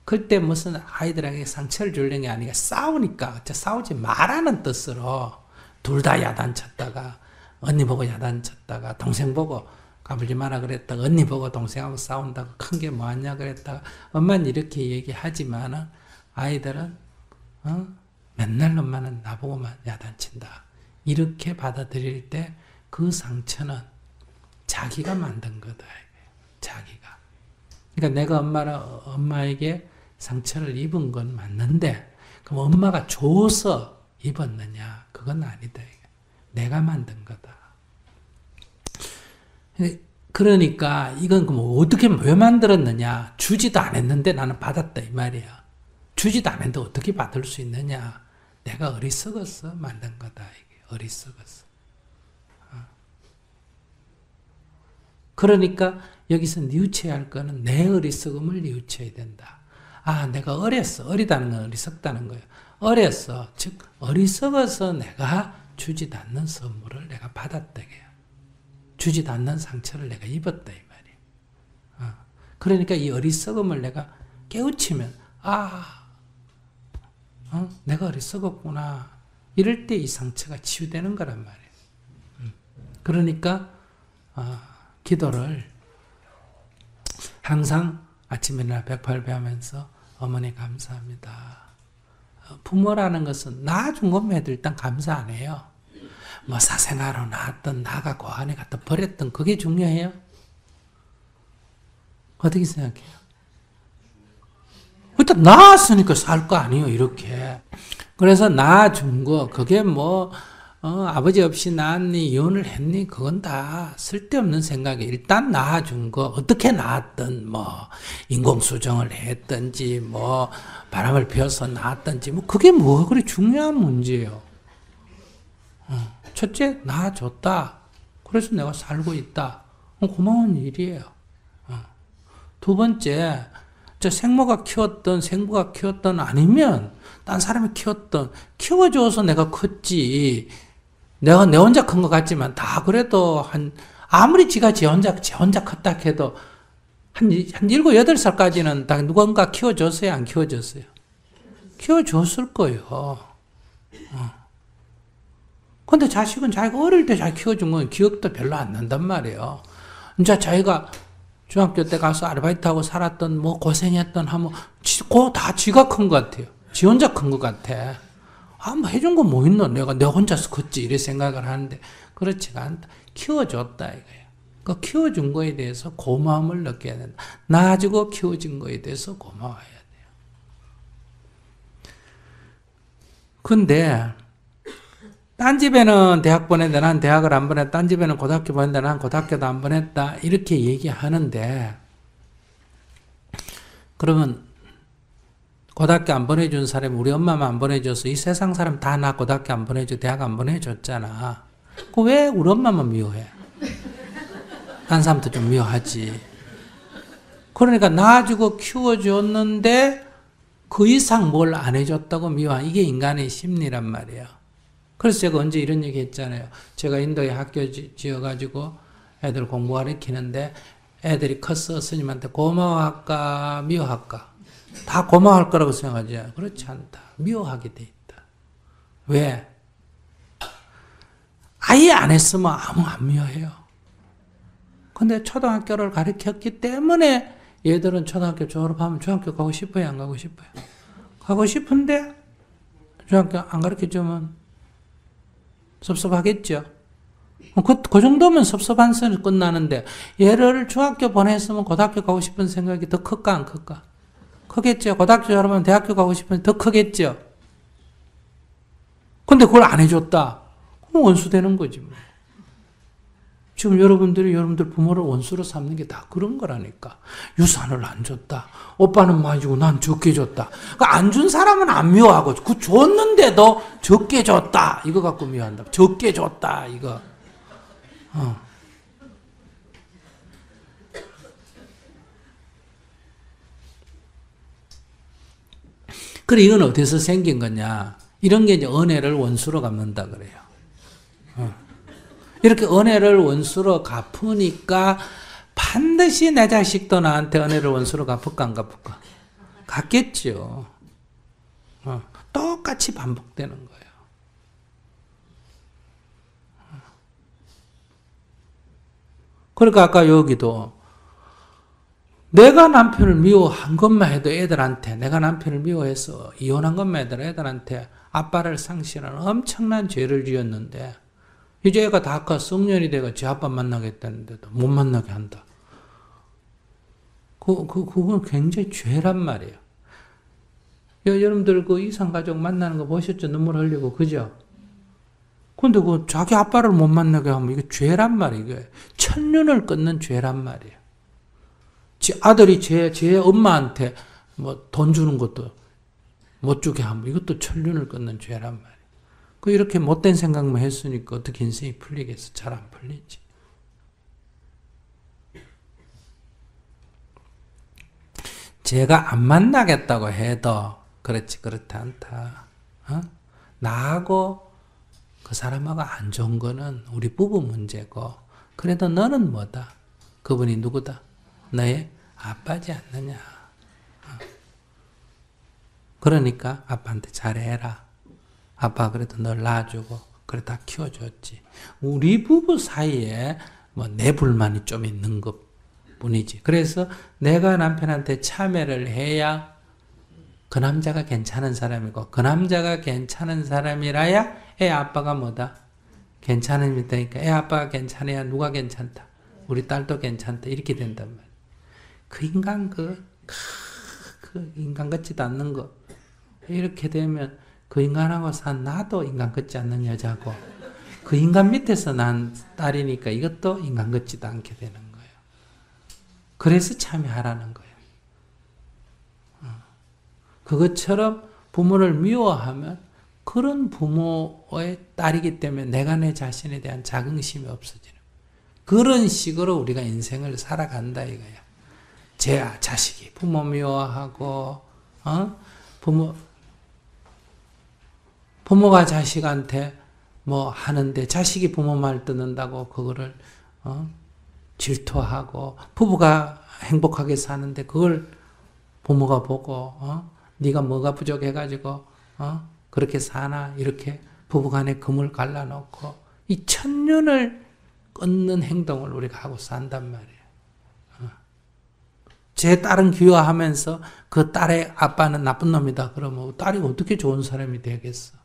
그때 무슨 아이들에게 상처를 주려는 게 아니라 싸우니까 싸우지 말라는 뜻으로 둘 다 야단쳤다가 언니 보고 야단쳤다가 동생 보고 까불지 마라 그랬다가 언니 보고 동생하고 싸운다고 큰 게 뭐하냐 그랬다가 엄마는 이렇게 얘기하지만 아이들은 맨날 엄마는 나보고만 야단친다 이렇게 받아들일 때 그 상처는 자기가 만든 거다. 자기가. 그러니까 내가 엄마에게 상처를 입은 건 맞는데 그럼 엄마가 줘서 입었느냐? 그건 아니다. 내가 만든 거다. 그러니까 이건 뭐 어떻게 왜 만들었느냐? 주지도 않았는데 나는 받았다 이 말이야. 주지도 않았는데 어떻게 받을 수 있느냐? 내가 어리석어서 만든 거다. 이게 어리석어서. 그러니까 여기서 뉘우쳐야 할 거는 내 어리석음을 뉘우쳐야 된다. 내가 어렸어. 어리다는 건 어리석다는 거예요. 어렸어. 즉 어리석어서 내가 주지도 않는 선물을 내가 받았다. 주지도 않는 상처를 내가 입었다 이 말이에요. 그러니까 이 어리석음을 내가 깨우치면 내가 어리석었구나. 이럴 때 이 상처가 치유되는 거란 말이에요. 그러니까 기도를 항상 아침에 일어나 108배 하면서 어머니 감사합니다. 부모라는 것은 낳아준 것만 해도 일단 감사 안 해요. 뭐 사생아로 낳았던 나가 고아내 갖다 버렸던 그게 중요해요? 어떻게 생각해요? 일단 낳았으니까 살 거 아니에요, 이렇게. 그래서 낳아준 거, 그게 뭐, 아버지 없이 낳았니, 이혼을 했니, 그건 다 쓸데없는 생각이에요. 일단 낳아준 거, 어떻게 낳았든, 뭐, 인공수정을 했든지, 뭐, 바람을 피워서 낳았든지, 뭐, 그게 뭐가 그리 중요한 문제예요. 첫째, 낳아줬다. 그래서 내가 살고 있다. 고마운 일이에요. 두 번째, 저 생모가 키웠던, 생부가 키웠던 아니면, 딴 사람이 키웠던, 키워줘서 내가 컸지. 내가 내 혼자 큰 것 같지만, 다 그래도 아무리 지가 지 혼자 컸다 해도, 한 7, 8살까지는 다 누군가 키워줬어요? 안 키워줬어요? 키워줬을 거예요. 근데 자식은 자기가 어릴 때 잘 키워준 건 기억도 별로 안 난단 말이에요. 이제 자기가 중학교 때 가서 아르바이트하고 살았던, 뭐 고생했던 하면, 다 지가 큰 것 같아요. 지 혼자 큰 것 같아. 뭐 해준 거 뭐 있노? 내가 혼자서 컸지. 이래 생각을 하는데, 그렇지가 않다. 키워줬다, 이거예요. 그 키워준 거에 대해서 고마움을 느껴야 된다. 낳아주고 키워준 거에 대해서 고마워해야 돼요. 근데, 딴 집에는 대학 보냈는데 난 대학을 안 보냈다. 딴 집에는 고등학교 보냈는데 난 고등학교도 안 보냈다. 이렇게 얘기하는데, 그러면 고등학교 안 보내준 사람이 우리 엄마만 안 보내줘서 이 세상 사람 다 나 고등학교 안 보내줘, 대학 안 보내줬잖아. 그 왜 우리 엄마만 미워해? 딴 사람도 좀 미워하지. 그러니까 낳아주고 키워줬는데 그 이상 뭘 안 해줬다고 미워한, 이게 인간의 심리란 말이에요. 그래서 제가 언제 이런 얘기 했잖아요. 제가 인도에 학교 지어가지고 애들 공부 가르치는데 애들이 컸어 스님한테 고마워할까 미워할까? 다 고마워할 거라고 생각하지. 그렇지 않다. 미워하게 돼 있다. 왜? 아예 안 했으면 아무 안 미워해요. 근데 초등학교를 가르쳤기 때문에 얘들은 초등학교 졸업하면 중학교 가고 싶어요? 안 가고 싶어요? 가고 싶은데 중학교 안 가르쳐주면 섭섭하겠죠. 그 정도면 섭섭한 선이 끝나는데 얘를 중학교 보냈으면 고등학교 가고 싶은 생각이 더 클까 안 클까? 크겠죠. 고등학교 졸업하면 대학교 가고 싶으면 더 크겠죠. 근데 그걸 안 해줬다. 그럼 원수 되는 거지 뭐. 지금 여러분들 부모를 원수로 삼는 게 다 그런 거라니까. 유산을 안 줬다. 오빠는 많이 주고 난 적게 줬다. 안 준 사람은 안 미워하고 그 줬는데도 적게 줬다. 이거 갖고 미워한다. 적게 줬다. 이거. 그래 이건 어디서 생긴 거냐. 이런 게 이제 은혜를 원수로 갚는다 그래요. 이렇게 은혜를 원수로 갚으니까 반드시 내 자식도 나한테 은혜를 원수로 갚을까 안 갚을까? 갚겠죠. 똑같이 반복되는 거예요. 그러니까 아까 여기도 내가 남편을 미워한 것만 해도 애들한테, 내가 남편을 미워해서 이혼한 것만 해도 애들한테 아빠를 상실하는 엄청난 죄를 지었는데 이제 애가 다 커 성년이 돼가 지 아빠 만나겠다는데도 못 만나게 한다. 그건 굉장히 죄란 말이에요. 여러분들 그 이상가족 만나는 거 보셨죠? 눈물 흘리고, 그죠? 근데 그 자기 아빠를 못 만나게 하면 이게 죄란 말이에요. 이게 천륜을 끊는 죄란 말이에요. 지 아들이 제 엄마한테 뭐 돈 주는 것도 못 주게 하면 이것도 천륜을 끊는 죄란 말이에요. 이렇게 못된 생각만 했으니까 어떻게 인생이 풀리겠어? 잘 안 풀리지. 제가 안 만나겠다고 해도 그렇지 그렇다 않다. 나하고 그 사람하고 안 좋은 거는 우리 부부 문제고 그래도 너는 뭐다? 그분이 누구다? 너의 아빠지 않느냐. 그러니까 아빠한테 잘해라. 아빠 그래도 널 낳아주고 그래 다 키워줬지. 우리 부부 사이에 뭐 내 불만이 좀 있는 것 뿐이지. 그래서 내가 남편한테 참여를 해야 그 남자가 괜찮은 사람이고 그 남자가 괜찮은 사람이라야 애 아빠가 뭐다? 괜찮으니까 애 아빠가 괜찮아야 누가 괜찮다. 우리 딸도 괜찮다. 이렇게 된단 말이야. 그 인간 그 인간 같지도 않는 거. 이렇게 되면 그 인간하고 산 나도 인간 같지 않는 여자고 그 인간 밑에서 난 딸이니까 이것도 인간 같지도 않게 되는 거예요. 그래서 참여하라는 거예요. 그것처럼 부모를 미워하면 그런 부모의 딸이기 때문에 내가 내 자신에 대한 자긍심이 없어지는 그런 식으로 우리가 인생을 살아간다 이거야. 제 자식이 부모 미워하고 부모가 자식한테 뭐 하는데 자식이 부모 말 듣는다고 그거를 질투하고 부부가 행복하게 사는데 그걸 부모가 보고 네가 뭐가 부족해가지고 그렇게 사나 이렇게 부부간에 금을 갈라놓고 이 천년을 끊는 행동을 우리가 하고 산단 말이에요. 제 딸은 귀화하면서 그 딸의 아빠는 나쁜 놈이다 그러면 딸이 어떻게 좋은 사람이 되겠어?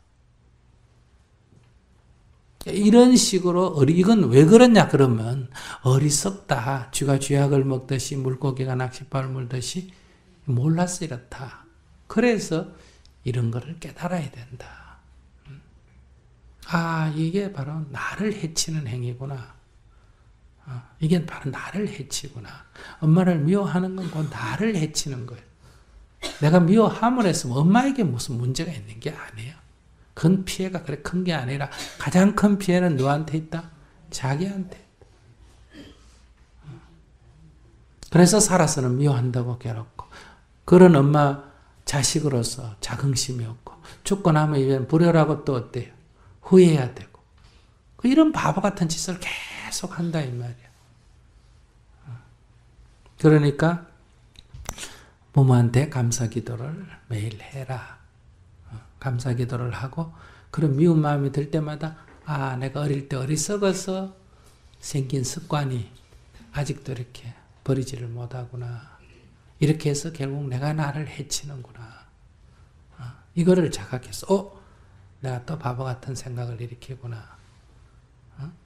이런 식으로 이건 왜 그러냐 그러면 어리석다. 쥐가 쥐약을 먹듯이 물고기가 낚싯바를 물듯이 몰라서 이렇다. 그래서 이런 거를 깨달아야 된다. 아, 이게 바로 나를 해치는 행위구나. 이게 바로 나를 해치구나. 엄마를 미워하는 건 곧 나를 해치는 거예요. 내가 미워함을 했으면 엄마에게 무슨 문제가 있는 게 아니에요. 큰 피해가 그래 큰 게 아니라 가장 큰 피해는 누구한테 있다? 자기한테 있다. 그래서 살아서는 미워한다고 괴롭고 그런 엄마 자식으로서 자긍심이 없고 죽고 나면 이제 불효라고 또 어때요? 후회해야 되고 이런 바보 같은 짓을 계속 한다 이 말이야. 그러니까 부모한테 감사기도를 매일 해라. 감사기도를 하고 그런 미운 마음이 들 때마다 아 내가 어릴 때 어리석어서 생긴 습관이 아직도 이렇게 버리지를 못하구나. 이렇게 해서 결국 내가 나를 해치는구나. 이거를 자각해서 내가 또 바보 같은 생각을 일으키구나.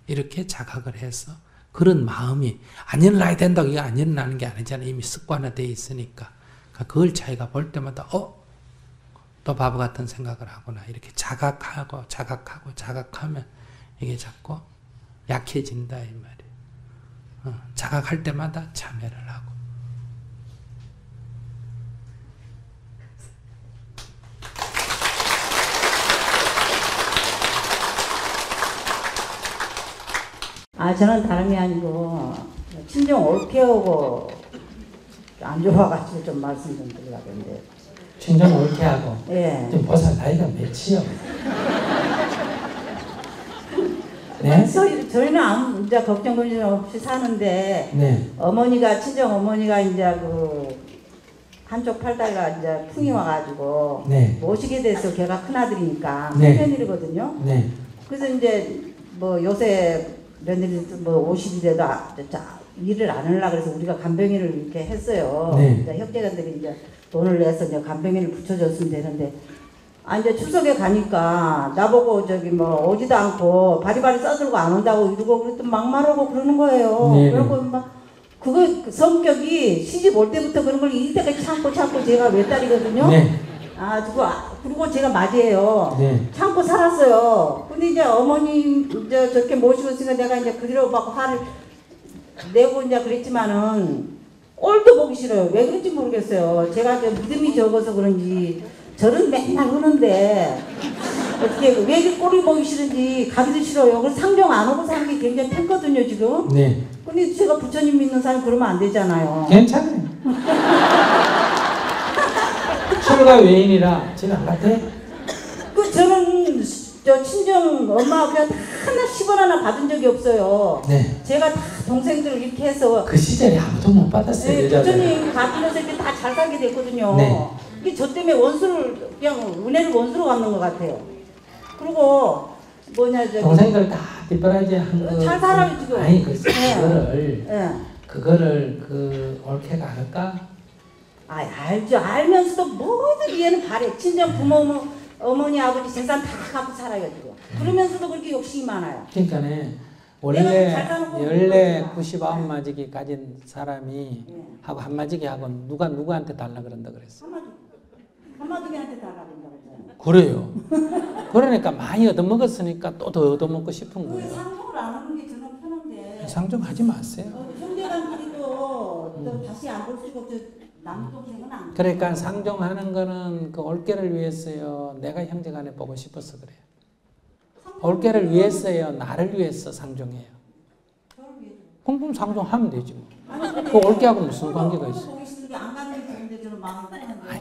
이렇게 자각을 해서 그런 마음이 안 일어나야 된다고 이게 안 일어나는 게 아니잖아요. 이미 습관화되어 있으니까. 그걸 자기가 볼 때마다 또 바보 같은 생각을 하구나. 이렇게 자각하고 자각하면 이게 자꾸 약해진다 이 말이에요. 자각할 때마다 참여를 하고. 저는 다름이 아니고 친정 올케하고 안 좋아가지고 좀 말씀 좀 드리려고 했는데. 친정 올케하고 예. 지금 벌써 나이가 몇이요? 네? 저희는 아무 문제 걱정 없이 사는데 네. 어머니가 친정 어머니가 이제 그 한쪽 팔다가 이제 풍이 와가지고 네. 모시게 돼서 걔가 큰 아들이니까 네. 큰며느리거든요. 네. 그래서 이제 뭐 요새 며느리 뭐 50이라도 일을 안 하려고 그래서 우리가 간병인을 이렇게 했어요. 네. 이제 형제간들이 이제 돈을 내서 이제 간병인을 붙여줬으면 되는데, 이제 추석에 가니까 나보고 저기 뭐 오지도 않고 바리바리 써들고 안 온다고 이러고 그랬더니 막말하고 그러는 거예요. 네. 그러고 막 그거 성격이 시집 올 때부터 그런 걸 이때까지 참고 제가 몇 달이거든요. 네. 그리고 제가 맞이해요. 네. 참고 살았어요. 근데 이제 어머니 이제 저렇게 모시고 있으니까 내가 이제 그리로 막 화를 내고 이제 그랬지만은 꼴도 보기 싫어요. 왜 그런지 모르겠어요. 제가 이제 믿음이 적어서 그런지 저는 맨날 하는데 어떻게 왜 이렇게 꼴을 보기 싫은지 가기도 싫어요. 그래서 상종 안 오고 사는 게 굉장히 탱거든요 지금. 네. 근데 제가 부처님 믿는 사람 그러면 안 되잖아요. 괜찮아요. 철가 외인이라 지금 안 같아? 저는 저 친정 엄마 그냥 하나 10원 하나 받은 적이 없어요. 네. 제가 다 동생들 이렇게 해서 그 시절에 아무도 못 받았어요. 네, 여자들. 부처님 갚으면서 이렇게 다 잘 살게 됐거든요. 네. 이게 저 때문에 원수를 그냥 은혜를 원수로 갚는 것 같아요. 그리고 동생들 다 뒷바라지 한 거. 잘 살아요 지금. 아니 네. 그거를 그 옳게가 알까? 알죠. 알면서도 뭐든 얘는 바래. 친정 부모 어머니 아버지 재산 다 갖고 살아요 지금. 그러면서도 그렇게 욕심이 많아요. 그러니까네 원래 99마지기 가진 사람이 하고 한마지기 하고 누구한테 달라 그런다 그랬어. 한마디한테 달라고 그랬잖아요. 그래요. 그러니까 많이 얻어먹었으니까 또 더 얻어먹고 싶은 그 거예요. 상종을 안 하는 게 저는 편한데. 상종하지 마세요. 형제간끼리도 또 다시 안 볼 수가 없죠. 남동생은 안. 그러니까 상종하는 거는 그 올케를 위해서요. 내가 형제간에 보고 싶어서 그래요. 올케를 위해서요. 나를 위해서 상종해요. 그럼 상종하면 되지 뭐. 그 올케하고 무슨 관계가 있어?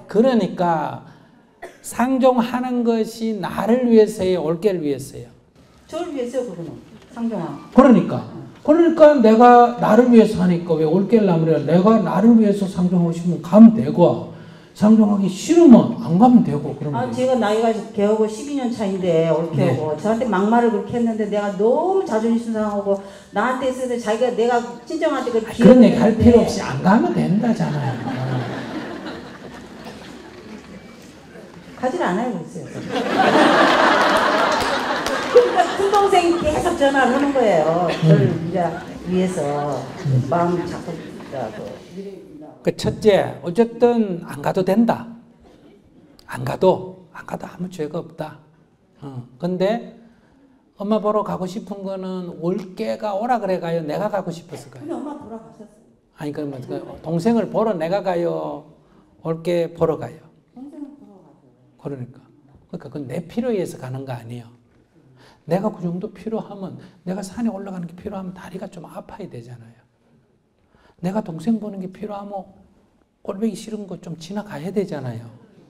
그러니까 상종하는 것이 나를 위해서요. 올케를 위해서요. 저를 위해서요. 그거는 상종하는. 그러니까 내가 나를 위해서 하니까 왜 올케를 나무래? 내가 나를 위해서 상종하고 싶으면 가면 되고 상종하기 싫으면 안 가면 되고 그러면 제가 나이가 걔하고 12년 차인데 올케하고 저한테 막말을 그렇게 했는데 내가 너무 자존심 상하고 나한테 있을 때 자기가 내가 친정한테 그런 얘기 할 필요 없이 안 가면 된다잖아요. 가지를 않아요 그랬어요. 그러니까 큰동생이 계속 전화를 하는 거예요. 저를 이제 위해서 마음 잡고 그 첫째, 어쨌든 안 가도 된다. 안 가도 아무 죄가 없다. 근데 엄마 보러 가고 싶은 거는 올케가 오라 그래 가요? 내가 가고 싶어서 가요? 근데 엄마 돌아가셨어요. 아니 그러면 동생을 보러 내가 가요? 올케 보러 가요? 동생을 보러 가요. 그러니까 그건 내 필요에 의해서 가는 거 아니에요. 내가 그 정도 필요하면 내가 산에 올라가는 게 필요하면 다리가 좀 아파야 되잖아요. 내가 동생 보는 게 필요하면 꼴보기 싫은 거 좀 지나가야 되잖아요.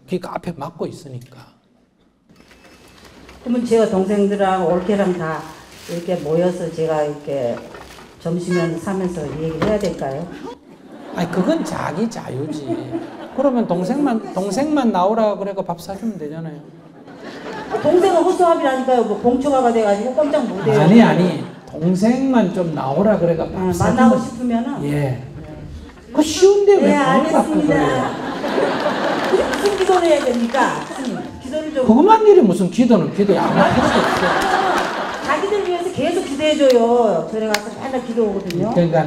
그러니까 앞에 막고 있으니까. 그러면 제가 동생들하고 올케랑 다 이렇게 모여서 제가 이렇게 점심을 사면서 얘기를 해야 될까요? 아니 그건 자기 자유지. 그러면 동생만 나오라 그래가 밥 사주면 되잖아요. 동생은 호수아비라니까요. 뭐 공초가가 돼가지고 꼼짝 못해요. 아니 동생만 좀 나오라 그래가 밥 사주면. 만나고 싶으면은. 예. 그 쉬운데 왜 네, 그걸 갖고 그래요? 알겠습니다. 무슨 기도를 해야 됩니까? 기도를 좀. 그것만 일이 무슨 기도는 기도야. 아무 필요도 없어. 자기들 위해서 계속 기도해줘요. 저래 가서 맨날 기도하거든요. 그러니까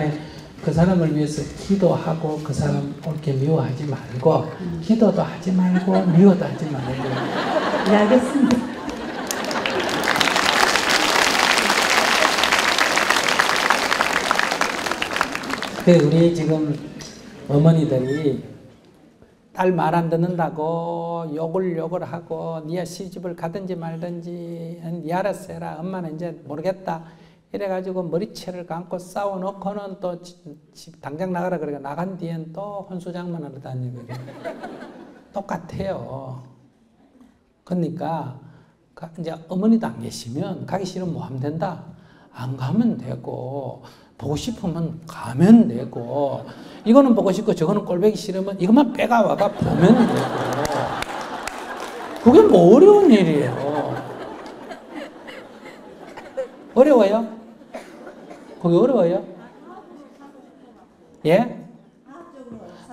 그 사람을 위해서 기도하고 그 사람 옳게 미워하지 말고 기도도 하지 말고 미워도 하지 말고. 네, 알겠습니다. 우리 지금 어머니들이 딸 말 안 듣는다고 욕을 하고 니야 시집을 가든지 말든지 니 알아서 해라 엄마는 이제 모르겠다 이래가지고 머리채를 감고 싸워놓고는 또 당장 나가라 그러니까 나간 뒤엔 또 혼수장만하러 다니고 똑같아요. 그러니까 이제 어머니도 안 계시면 가기 싫으면 뭐 하면 된다? 안 가면 되고 보고 싶으면 가면 되고 이거는 보고 싶고 저거는 꼴보기 싫으면 이것만 빼가 와가 보면 되고 그게 뭐 어려운 일이에요. 어려워요? 그게 어려워요? 예?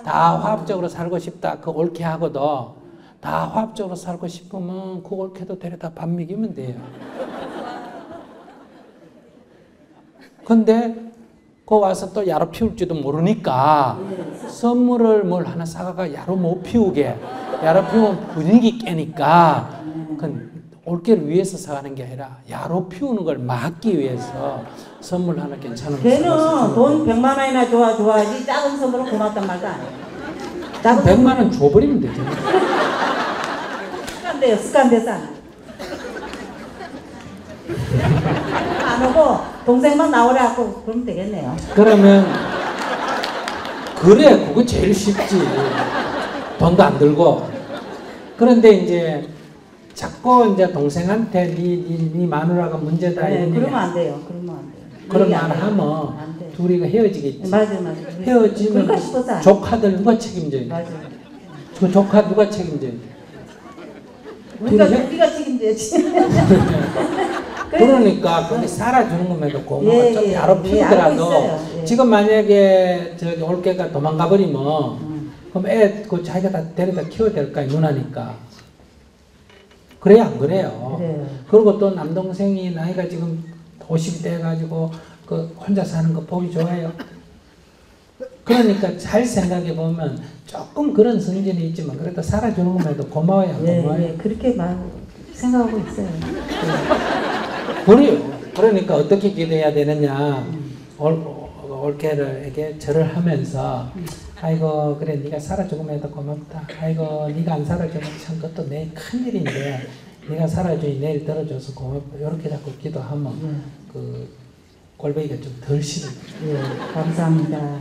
다 화합적으로 살고 싶다. 그 옳게 하고도 다 화합적으로 살고 싶으면 그 옳게도 데려다 밥 먹이면 돼요. 근데 그 와서 또 야로 피울지도 모르니까 선물을 뭘 하나 사가가 야로 못 피우게 야로 피우면 분위기 깨니까 그건 올케를 위해서 사가는 게 아니라 야로 피우는 걸 막기 위해서 선물 하나 괜찮은 거 걔는 돈 100만 원이나 좋아하지 작은 선물은 고맙단 말도 안 해요. 100만 원 줘버리면 되죠. 습관돼요. 습관돼서 안 오고 동생만 나오라 하고 그러면 되겠네요. 그러면 그래 그거 제일 쉽지. 돈도 안 들고. 그런데 이제 자꾸 이제 동생한테 네 마누라가 문제다 네, 이런 그러면 안 돼요. 그러면 안 돼요. 그런 말 하면 둘이가 헤어지겠지. 맞아. 헤어지면 조카들 누가 책임져요? 맞아. 그 조카 누가 책임져요? 우리가 책임져야지. 그러니까 거기 살아주는 것만도 고마워. 좀 야로 피우더라도 지금 만약에 저기 올케가 도망가 버리면 그럼 애 그 자기가 다 데려다 키워야 될까 누나니까. 그래요, 안 그래요? 그래요. 그리고 또 남동생이 나이가 지금 50이 돼가지고 그 혼자 사는 거 보기 좋아요. 그러니까 잘 생각해 보면 조금 그런 성질이 있지만 그래도 살아주는 것만해도 고마워요. 고마워요. 네, 그렇게 생각하고 있어요. 그래요. 그러니까 어떻게 기도해야 되느냐. 올케에게 절을 하면서 아이고 그래 네가 살아주면 해도 고맙다. 아이고 네가 안 살아주면 참 그것도 내 큰일인데 네가 살아주니 내일 들어줘서 고맙다. 이렇게 자꾸 기도하면 그 골뱅이가 좀 덜 싫어요. 네, 감사합니다.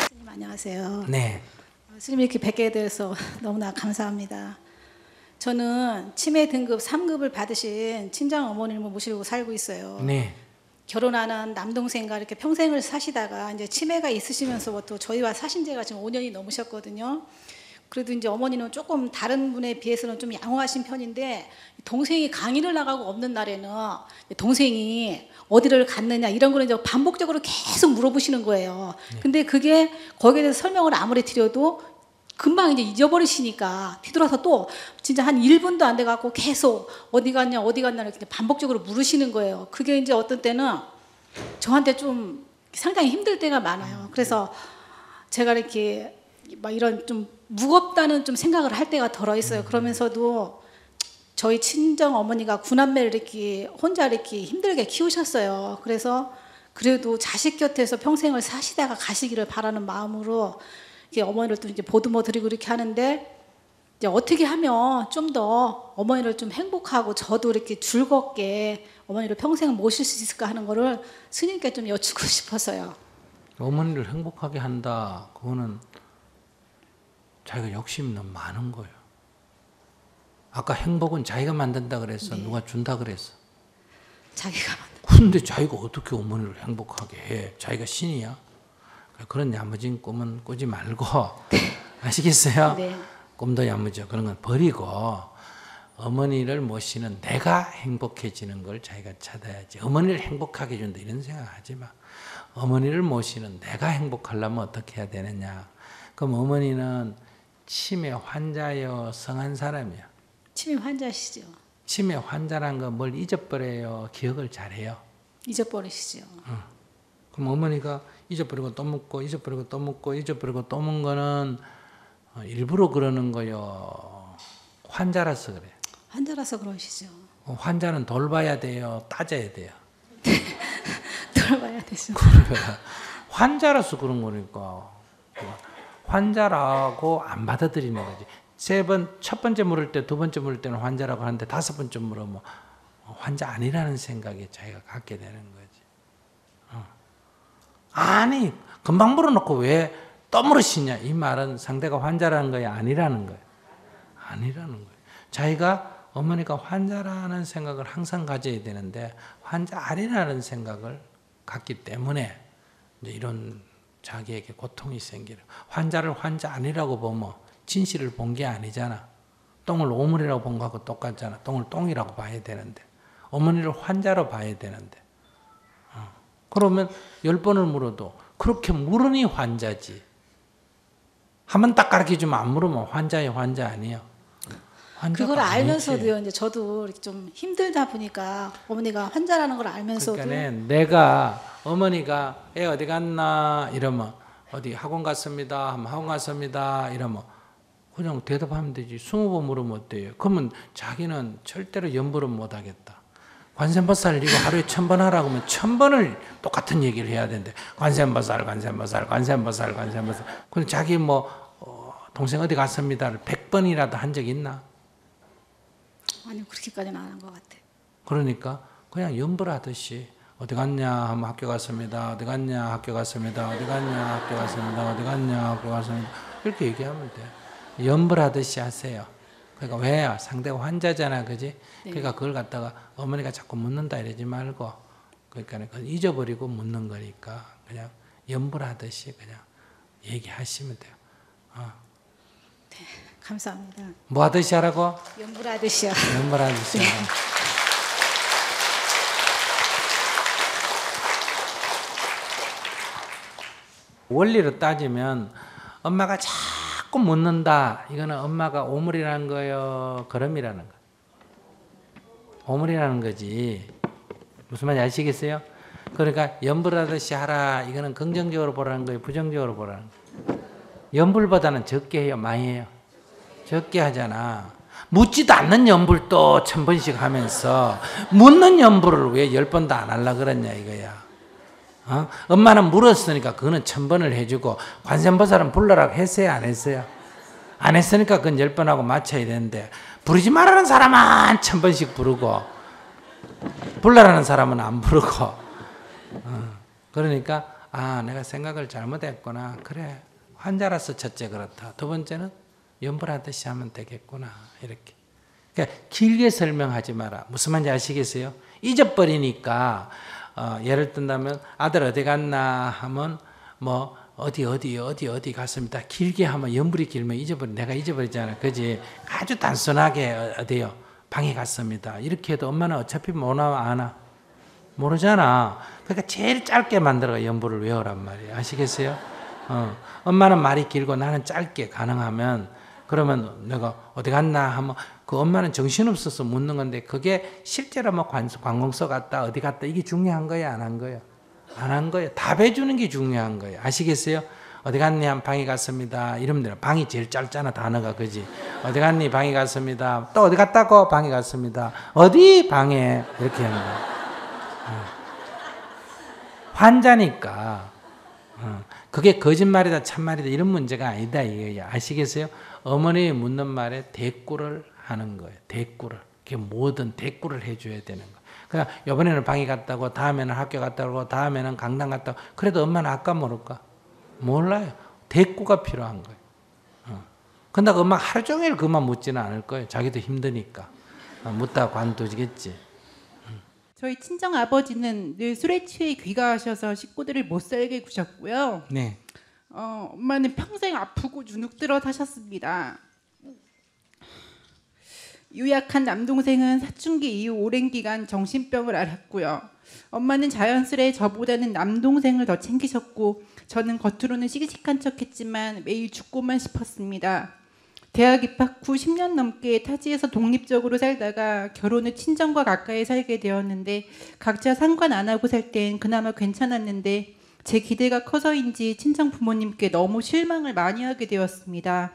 스님 안녕하세요. 네. 스님 이렇게 뵙게 돼서 너무나 감사합니다. 저는 치매 등급 3급을 받으신 친정 어머님을 모시고 살고 있어요. 네. 결혼하는 남동생과 이렇게 평생을 사시다가 이제 치매가 있으시면서부터 저희와 사신 지가 지금 5년이 넘으셨거든요. 그래도 이제 어머니는 조금 다른 분에 비해서는 좀 양호하신 편인데 동생이 강의를 나가고 없는 날에는 동생이 어디를 갔느냐 이런 거는 이제 반복적으로 계속 물어보시는 거예요. 근데 그게 거기에 대해서 설명을 아무리 드려도 금방 이제 잊어버리시니까 뒤돌아서 또 진짜 한 1분도 안 돼갖고 계속 어디 갔냐 이렇게 반복적으로 물으시는 거예요. 그게 이제 어떤 때는 저한테 좀 상당히 힘들 때가 많아요. 그래서 제가 이렇게 막 이런 좀 무겁다는 좀 생각을 할 때가 덜어 있어요. 그러면서도 저희 친정 어머니가 9남매를 이렇게 혼자 이렇게 힘들게 키우셨어요. 그래서 그래도 자식 곁에서 평생을 사시다가 가시기를 바라는 마음으로 어머니를 또 이제 보듬어 드리고 이렇게 하는데 이제 어떻게 하면 좀 더 어머니를 좀 행복하고 저도 이렇게 즐겁게 어머니를 평생 모실 수 있을까 하는 거를 스님께 좀 여쭙고 싶어서요. 어머니를 행복하게 한다. 그거는 자기가 욕심이 너무 많은 거예요. 아까 행복은 자기가 만든다 그랬어. 네. 누가 준다 그랬어. 자기가 근데 자기가 어떻게 어머니를 행복하게 해? 자기가 신이야? 그런 야무진 꿈은 꾸지 말고 아시겠어요? 네. 꿈도 야무져. 그런 건 버리고 어머니를 모시는 내가 행복해지는 걸 자기가 찾아야지. 어머니를 행복하게 준다 이런 생각하지 마. 어머니를 모시는 내가 행복하려면 어떻게 해야 되느냐. 그럼 어머니는 치매 환자요, 성한 사람이야? 치매 환자시죠. 치매 환자란 거 뭘 잊어버려요? 기억을 잘해요? 잊어버리시죠. 그럼 어머니가 잊어버리고 또 묻고 잊어버리고 또 묻고 잊어버리고 또 묻는 거는 일부러 그러는 거요. 환자라서 그래. 환자라서 그러시죠. 환자는 돌봐야 돼요? 따져야 돼요? 돌봐야 되죠. 그래. 환자라서 그런 거니까. 환자라고 안 받아들이는 거지. 첫 번째 물을 때, 두 번째 물을 때는 환자라고 하는데 다섯 번째 물으면 환자 아니라는 생각에 자기가 갖게 되는 거지. 아니, 금방 물어놓고 왜 또 물으시냐? 이 말은 상대가 환자라는 거야? 아니라는 거야? 아니라는 거야. 자기가 어머니가 환자라는 생각을 항상 가져야 되는데 환자 아니라는 생각을 갖기 때문에 이제 이런 자기에게 고통이 생기는. 환자를 환자 아니라고 보면 진실을 본 게 아니잖아. 똥을 오물이라고 본 거하고 똑같잖아. 똥을 똥이라고 봐야 되는데 어머니를 환자로 봐야 되는데 그러면 10번을 물어도 그렇게 물으니 환자지. 한번 딱 가르쳐주면 안 물으면 환자예요, 환자 아니에요. 그걸 알면서도요. 이제 저도 좀 힘들다 보니까 어머니가 환자라는 걸 알면서도. 그러니까 내가 어머니가 애 어디 갔나 이러면 어디 학원 갔습니다. 하면 학원 갔습니다. 이러면 그냥 대답하면 되지. 20번 물으면 어때요? 그러면 자기는 절대로 염불은 못 하겠다. 관세음보살 이거 하루에 1000번 하라고 하면 1000번을 똑같은 얘기를 해야 되는데 관세음보살, 관세음보살, 관세음보살, 관세음보살. 근데 자기 동생 어디 갔습니다를 100번이라도 한 적 있나? 아니 그렇게까지는 안 한 것 같아. 그러니까 그냥 염불하듯이 어디 갔냐 하면 학교 갔습니다. 어디 갔냐 학교 갔습니다. 어디 갔냐 학교 갔습니다. 어디 갔냐 학교 갔습니다. 이렇게 얘기하면 돼. 염불하듯이 하세요. 그러니까 왜? 상대가 환자잖아, 그지? 네. 그러니까 그걸 갖다가 어머니가 자꾸 묻는다 이러지 말고, 그러니까 잊어버리고 묻는 거니까 그냥 염불하듯이 그냥 얘기하시면 돼요. 네, 감사합니다. 뭐 하듯이 하라고? 염불하듯이요. 염불하듯이. 네. 원리로 따지면 엄마가 자꾸 자꾸 묻는다. 이거는 엄마가 오물이라는 거요, 거름이라는 거. 오물이라는 거지. 무슨 말인지 아시겠어요? 그러니까 연불하듯이 하라. 이거는 긍정적으로 보라는 거예요, 부정적으로 보라는 거예요. 연불보다는 적게 해요, 많이 해요? 적게 하잖아. 묻지도 않는 연불도 1000번씩 하면서 묻는 연불을 왜 10번도 안 하려고 그랬냐 이거야. 엄마는 물었으니까 그거는 1000번을 해주고, 관세음보살은 불러라고 했어요, 안 했어요? 안 했으니까 그건 10번 하고 맞춰야 되는데, 부르지 말라는 사람은 1000번씩 부르고 불러라는 사람은 안 부르고. 그러니까 내가 생각을 잘못했구나. 그래, 환자라서 첫째 그렇다. 두 번째는 연불하듯이 하면 되겠구나. 이렇게. 그러니까 길게 설명하지 마라. 무슨 말인지 아시겠어요? 잊어버리니까 예를 든다면 아들 어디 갔나 하면 뭐 어디 갔습니다. 길게 하면 연불이 길면 내가 잊어버리잖아. 그지? 아주 단순하게 어디요? 방에 갔습니다. 이렇게 해도 엄마는 어차피 못 나와 아나? 모르잖아. 그러니까 제일 짧게 만들어 연불을 외우란 말이에요. 아시겠어요? 엄마는 말이 길고 나는 짧게 가능하면, 그러면 내가 어디 갔나 하면 그 엄마는 정신없어서 묻는 건데, 그게 실제로 뭐 관공서 갔다 어디 갔다 이게 중요한 거예요, 안 한 거예요? 안 한 거예요. 답해주는 게 중요한 거예요. 아시겠어요? 어디 갔니? 한 방에 갔습니다. 이러면 돼요. 방이 제일 짧잖아, 단어가. 그지? 어디 갔니? 방에 갔습니다. 또 어디 갔다고? 방에 갔습니다. 어디? 방에. 이렇게 하는 거예요. 환자니까. 그게 거짓말이다 참말이다 이런 문제가 아니다 이거예요. 아시겠어요? 어머니 묻는 말에 대꾸를 하는 거예요. 대꾸를. 그게 뭐든 대꾸를 해줘야 되는 거예요. 그냥 이번에는 방에 갔다고, 다음에는 학교 갔다고, 다음에는 강당 갔다고. 그래도 엄마는 아까 모를까? 몰라요. 대꾸가 필요한 거예요. 근데 엄마 하루 종일 그만 묻지는 않을 거예요. 자기도 힘드니까. 묻다가 관두지겠지. 저희 친정 아버지는 늘 술에 취해 귀가하셔서 식구들을 못 살게 구셨고요. 네. 엄마는 평생 아프고 주눅들어 사셨습니다. 유약한 남동생은 사춘기 이후 오랜 기간 정신병을 앓았고요. 엄마는 자연스레 저보다는 남동생을 더 챙기셨고, 저는 겉으로는 씩씩한 척했지만 매일 죽고만 싶었습니다. 대학 입학 후 10년 넘게 타지에서 독립적으로 살다가 결혼 후 친정과 가까이 살게 되었는데, 각자 상관 안 하고 살 땐 그나마 괜찮았는데 제 기대가 커서인지 친정 부모님께 너무 실망을 많이 하게 되었습니다.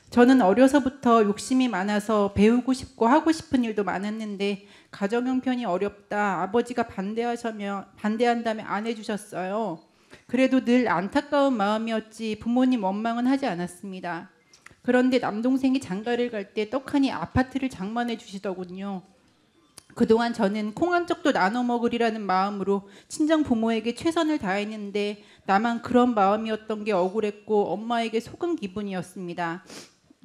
저는 어려서부터 욕심이 많아서 배우고 싶고 하고 싶은 일도 많았는데 가정 형편이 어렵다 아버지가 반대한다며 안 해주셨어요. 그래도 늘 안타까운 마음이었지 부모님 원망은 하지 않았습니다. 그런데 남동생이 장가를 갈 때 떡하니 아파트를 장만해 주시더군요. 그동안 저는 콩 한 쪽도 나눠 먹으리라는 마음으로 친정 부모에게 최선을 다했는데 나만 그런 마음이었던 게 억울했고 엄마에게 속은 기분이었습니다.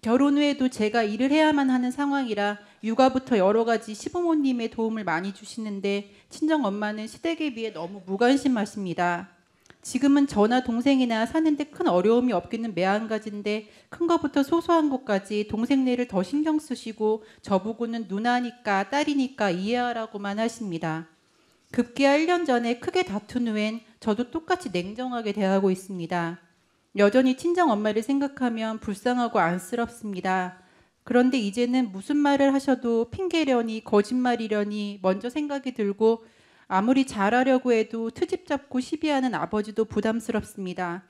결혼 후에도 제가 일을 해야만 하는 상황이라 육아부터 여러 가지 시부모님의 도움을 많이 주시는데 친정 엄마는 시댁에 비해 너무 무관심하십니다. 지금은 저나 동생이나 사는데 큰 어려움이 없기는 매한가지인데 큰 것부터 소소한 것까지 동생네를 더 신경 쓰시고 저보고는 누나니까 딸이니까 이해하라고만 하십니다. 급기야 1년 전에 크게 다툰 후엔 저도 똑같이 냉정하게 대하고 있습니다. 여전히 친정 엄마를 생각하면 불쌍하고 안쓰럽습니다. 그런데 이제는 무슨 말을 하셔도 핑계려니 거짓말이려니 먼저 생각이 들고 아무리 잘하려고 해도 트집 잡고 시비하는 아버지도 부담스럽습니다.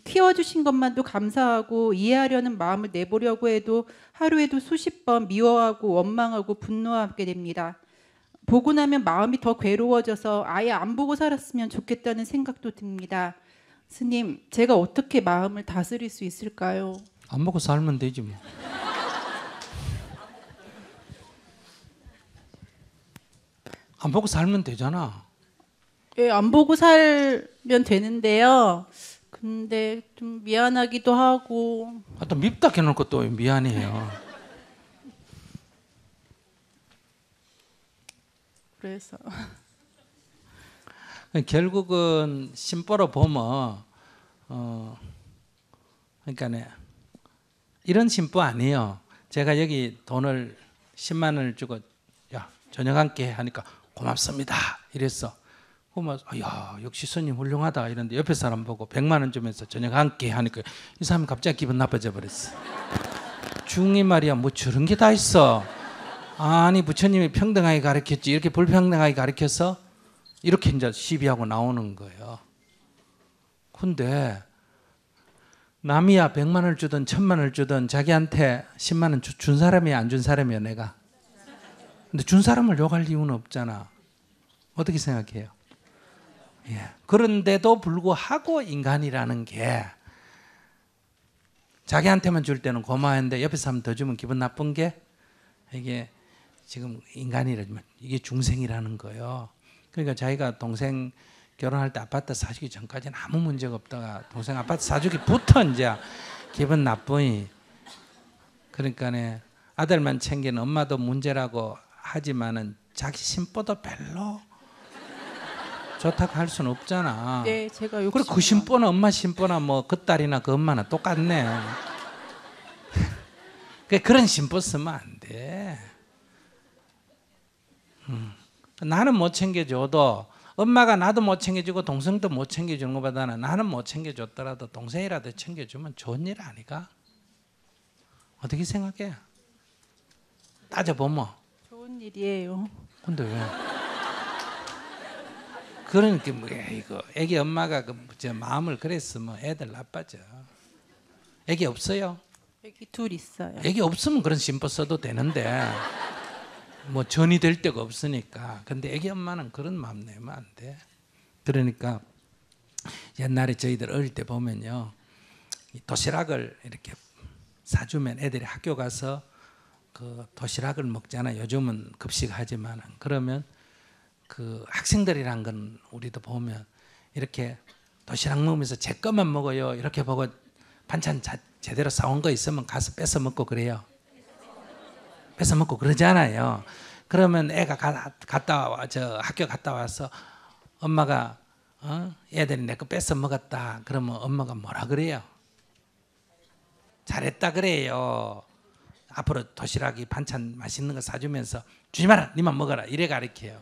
키워주신 것만도 감사하고 이해하려는 마음을 내보려고 해도 하루에도 수십 번 미워하고 원망하고 분노하게 됩니다. 보고 나면 마음이 더 괴로워져서 아예 안 보고 살았으면 좋겠다는 생각도 듭니다. 스님, 제가 어떻게 마음을 다스릴 수 있을까요? 안 보고 살면 되지 뭐. 안 보고 살면 되잖아. 예, 안 보고 살면 되는데요. 근데 좀 미안하기도 하고. 또 밉다 해놓고 또 미안해요. 그래서 결국은 심보로 보면 그러니까 이런 심보 아니에요. 제가 여기 돈을 10만 원을 주고 야 저녁 함께 하니까 고맙습니다 이랬어. 그러면 야 역시 스님 훌륭하다 이런데 옆에 사람 보고 100만 원 주면서 저녁 한 끼 하니까 이 사람이 갑자기 기분 나빠져 버렸어. 중이 말이야 뭐 저런 게 다 있어. 아니 부처님이 평등하게 가르쳤지 이렇게 불평등하게 가르쳐서 이렇게 이제 시비하고 나오는 거예요. 근데 남이야 100만 원을 주든 1000만 원을 주든 자기한테 10만 원 준 사람이야 안 준 사람이야 내가. 근데 준 사람을 욕할 이유는 없잖아. 어떻게 생각해요? 예. 그런데도 불구하고 인간이라는 게 자기한테만 줄 때는 고마운데 옆에 사람 더 주면 기분 나쁜 게 이게 지금 인간이라지만 이게 중생이라는 거예요. 그러니까 자기가 동생 결혼할 때 아파트 사주기 전까지는 아무 문제가 없다가 동생 아파트 사주기부터 이제 기분 나쁘니 그러니까 아들만 챙기는 엄마도 문제라고 하지만은 자기 신보도 별로 좋다고 할 수는 없잖아. 네, 제가 그래 그 신보나 엄마 신보나 뭐 그 딸이나 그 엄마나 똑같네. 그런 신보 쓰면 안 돼. 나는 못 챙겨줘도 엄마가 나도 못 챙겨주고 동생도 못 챙겨주는 것보다는 나는 못 챙겨줬더라도 동생이라도 챙겨주면 좋은 일 아니가? 어떻게 생각해? 따져보면 좋은 일이에요. 근데 왜? 그러니까 뭐 이거 애기 엄마가 저 마음을 그랬으면 애들 나빠져. 애기 없어요? 애기 둘 있어요. 애기 없으면 그런 심보 써도 되는데 뭐 전이 될 데가 없으니까. 근데 애기 엄마는 그런 마음 내면 안 돼. 그러니까 옛날에 저희들 어릴 때 보면요, 이 도시락을 이렇게 사주면 애들이 학교 가서 그 도시락을 먹잖아. 요즘은 급식하지만 그러면 그 학생들이란 건 우리도 보면 이렇게 도시락 먹으면서 제 것만 먹어요 이렇게 보고 반찬 제대로 싸운 거 있으면 가서 뺏어 먹고 그래요. 뺏어 먹고 그러잖아요. 그러면 애가 갔다 와, 학교 갔다 와서 엄마가 애들이 내 거 뺏어 먹었다 그러면 엄마가 뭐라 그래요? 잘했다 그래요. 앞으로 도시락이 반찬 맛있는 거 사주면서 주지 마라 니만 먹어라 이래 가르쳐요.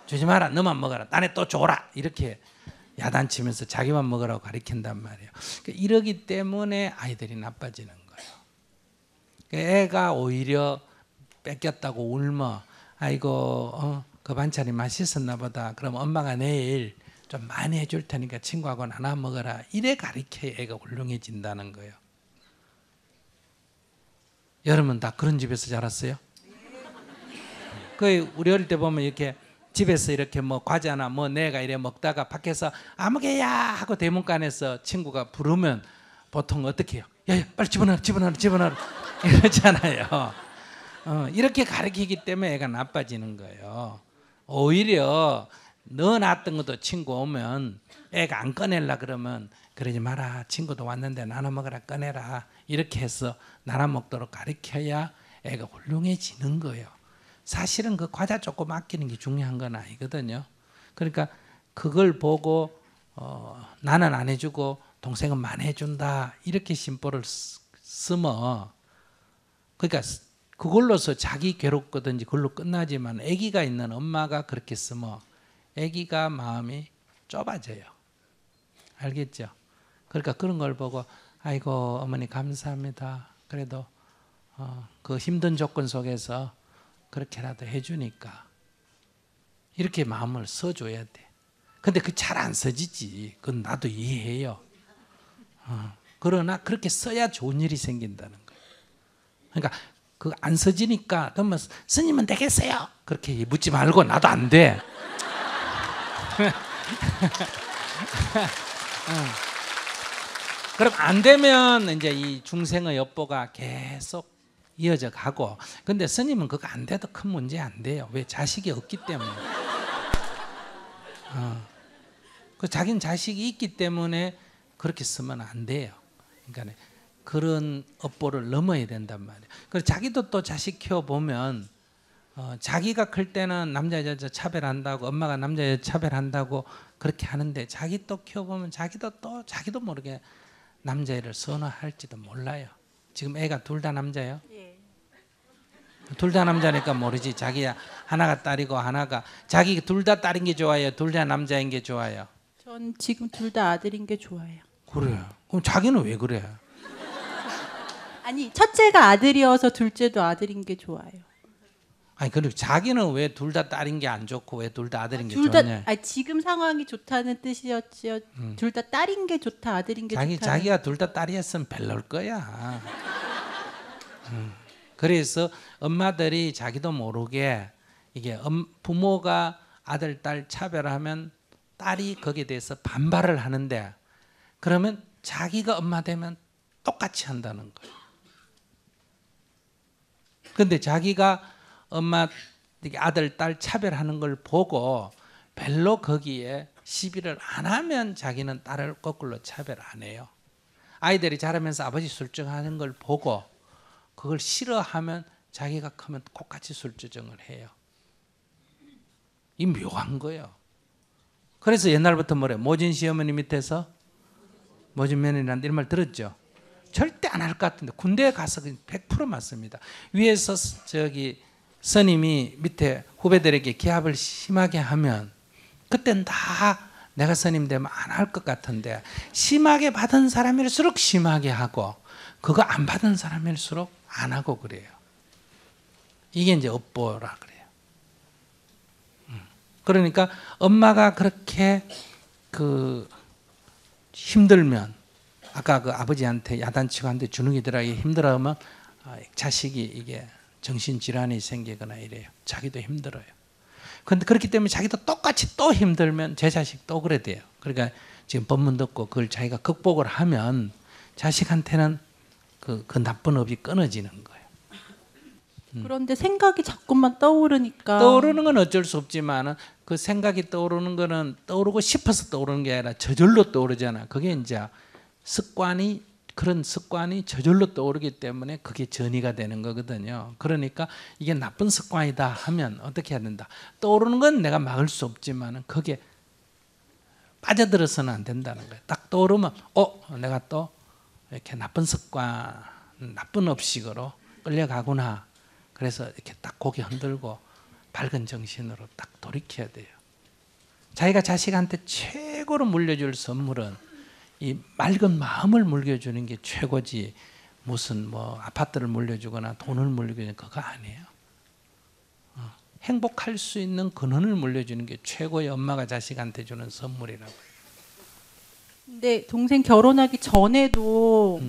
주지 마라 너만 먹어라 딴에 또 줘라 이렇게 야단치면서 자기만 먹으라고 가르친단 말이에요. 그러니까 이러기 때문에 아이들이 나빠지는 거예요. 그러니까 애가 오히려 뺏겼다고 울며 아이고 그 반찬이 맛있었나 보다 그럼 엄마가 내일 좀 많이 해줄 테니까 친구하고 나눠 먹어라 이래 가르쳐야 애가 훌륭해진다는 거예요. 여러분 다 그런 집에서 자랐어요? 그 우리 어릴 때 보면 이렇게 집에서 이렇게 뭐 과자나 뭐 내가 이래 먹다가 밖에서 아무개야 하고 대문간에서 친구가 부르면 보통 어떻게 해요? 야 빨리 집어넣어라 이러잖아요. 이렇게 가르치기 때문에 애가 나빠지는 거예요. 오히려 넣어놨던 것도 친구 오면 애가 안 꺼내려 그러면 그러지 마라 친구도 왔는데 나눠 먹으라 꺼내라 이렇게 해서 나눠 먹도록 가르쳐야 애가 훌륭해지는 거예요. 사실은 그 과자 조금 아끼는 게 중요한 건 아니거든요. 그러니까 그걸 보고 나는 안 해주고 동생은 많이 해준다 이렇게 심보를 쓰면 그러니까 그걸로서 자기 괴롭거든지 그걸로 끝나지만 아기가 있는 엄마가 그렇게 쓰면 아기가 마음이 좁아져요. 알겠죠? 그러니까 그런 걸 보고 아이고 어머니 감사합니다. 그래도 그 힘든 조건 속에서 그렇게라도 해주니까 이렇게 마음을 써줘야 돼. 근데 그 잘 안 써지지. 그건 나도 이해해요. 그러나 그렇게 써야 좋은 일이 생긴다는 거예요. 그러니까 그 안 써지니까 그러면 스님은 되겠어요. 그렇게 묻지 말고 나도 안 돼. 그럼 안 되면 이제 이 중생의 엽보가 계속 이어져 가고 근데 스님은 그거 안 돼도 큰 문제 안 돼요. 왜? 자식이 없기 때문에. 그 자기는 자식이 있기 때문에 그렇게 쓰면 안 돼요. 그러니까 그런 업보를 넘어야 된단 말이에요. 그래서 자기도 또 자식 키워보면 자기가 클 때는 남자 여자 차별한다고 엄마가 남자 여자 차별한다고 그렇게 하는데 자기 또 키워보면 자기도 모르게 남자애를 선호할지도 몰라요. 지금 애가 둘 다 남자예요? 예. 둘 다 남자니까 모르지. 자기 하나가 딸이고 하나가 자기 둘 다 딸인 게 좋아요? 둘 다 남자인 게 좋아요? 전 지금 둘 다 아들인 게 좋아요. 그래. 그럼 자기는 왜 그래? 아니 첫째가 아들이어서 둘째도 아들인 게 좋아요. 아니 그리고 자기는 왜 둘 다 딸인 게 안 좋고 왜 둘 다 아들인 게 둘 다 좋냐? 지금 상황이 좋다는 뜻이었지요. 둘 다 딸인 게 좋다, 아들인 게 좋다. 자기가 둘 다 딸이었으면 별로일 거야. 그래서 엄마들이 자기도 모르게 이게 부모가 아들 딸 차별하면 딸이 거기에 대해서 반발을 하는데 그러면 자기가 엄마 되면 똑같이 한다는 거예요. 근데 자기가 엄마 아들 딸 차별하는 걸 보고 별로 거기에 시비를 안 하면 자기는 딸을 거꾸로 차별 안 해요. 아이들이 자라면서 아버지 술주정하는 걸 보고 그걸 싫어하면 자기가 크면 똑같이 술주정을 해요. 이 묘한 거예요. 그래서 옛날부터 뭐래? 모진 시어머니 밑에서 모진 며느리라는 이런 말 들었죠? 절대 안 할 것 같은데 군대에 가서 100% 맞습니다. 위에서 저기 스님이 밑에 후배들에게 기합을 심하게 하면 그땐 다 내가 스님 되면 안 할 것 같은데 심하게 받은 사람일수록 심하게 하고 그거 안 받은 사람일수록 안 하고 그래요. 이게 이제 업보라 그래요. 그러니까 엄마가 그렇게 힘들면 아까 그 아버지한테 야단치고 한테 주눅이들하기 힘들어하면 자식이 이게 정신질환이 생기거나 이래요. 자기도 힘들어요. 그런데 그렇기 때문에 자기도 똑같이 또 힘들면 제 자식 또 그래 돼요. 그러니까 지금 법문 듣고 그걸 자기가 극복을 하면 자식한테는 그 나쁜 업이 끊어지는 거예요. 그런데 생각이 자꾸만 떠오르니까 떠오르는 건 어쩔 수 없지만 그 생각이 떠오르는 거는 떠오르고 싶어서 떠오르는 게 아니라 저절로 떠오르잖아. 그게 이제 그런 습관이 저절로 떠오르기 때문에 그게 전이가 되는 거거든요. 그러니까 이게 나쁜 습관이다 하면 어떻게 해야 된다. 떠오르는 건 내가 막을 수 없지만 거기에 빠져들어서는 안 된다는 거예요. 딱 떠오르면 내가 또 이렇게 나쁜 습관, 나쁜 업식으로 끌려가구나. 그래서 이렇게 딱 고개 흔들고 밝은 정신으로 딱 돌이켜야 돼요. 자기가 자식한테 최고로 물려줄 선물은 이 맑은 마음을 물려주는 게 최고지 무슨 뭐 아파트를 물려주거나 돈을 물려주는 그거 아니에요. 행복할 수 있는 근원을 물려주는 게 최고의 엄마가 자식한테 주는 선물이라고요. 근데 동생 결혼하기 전에도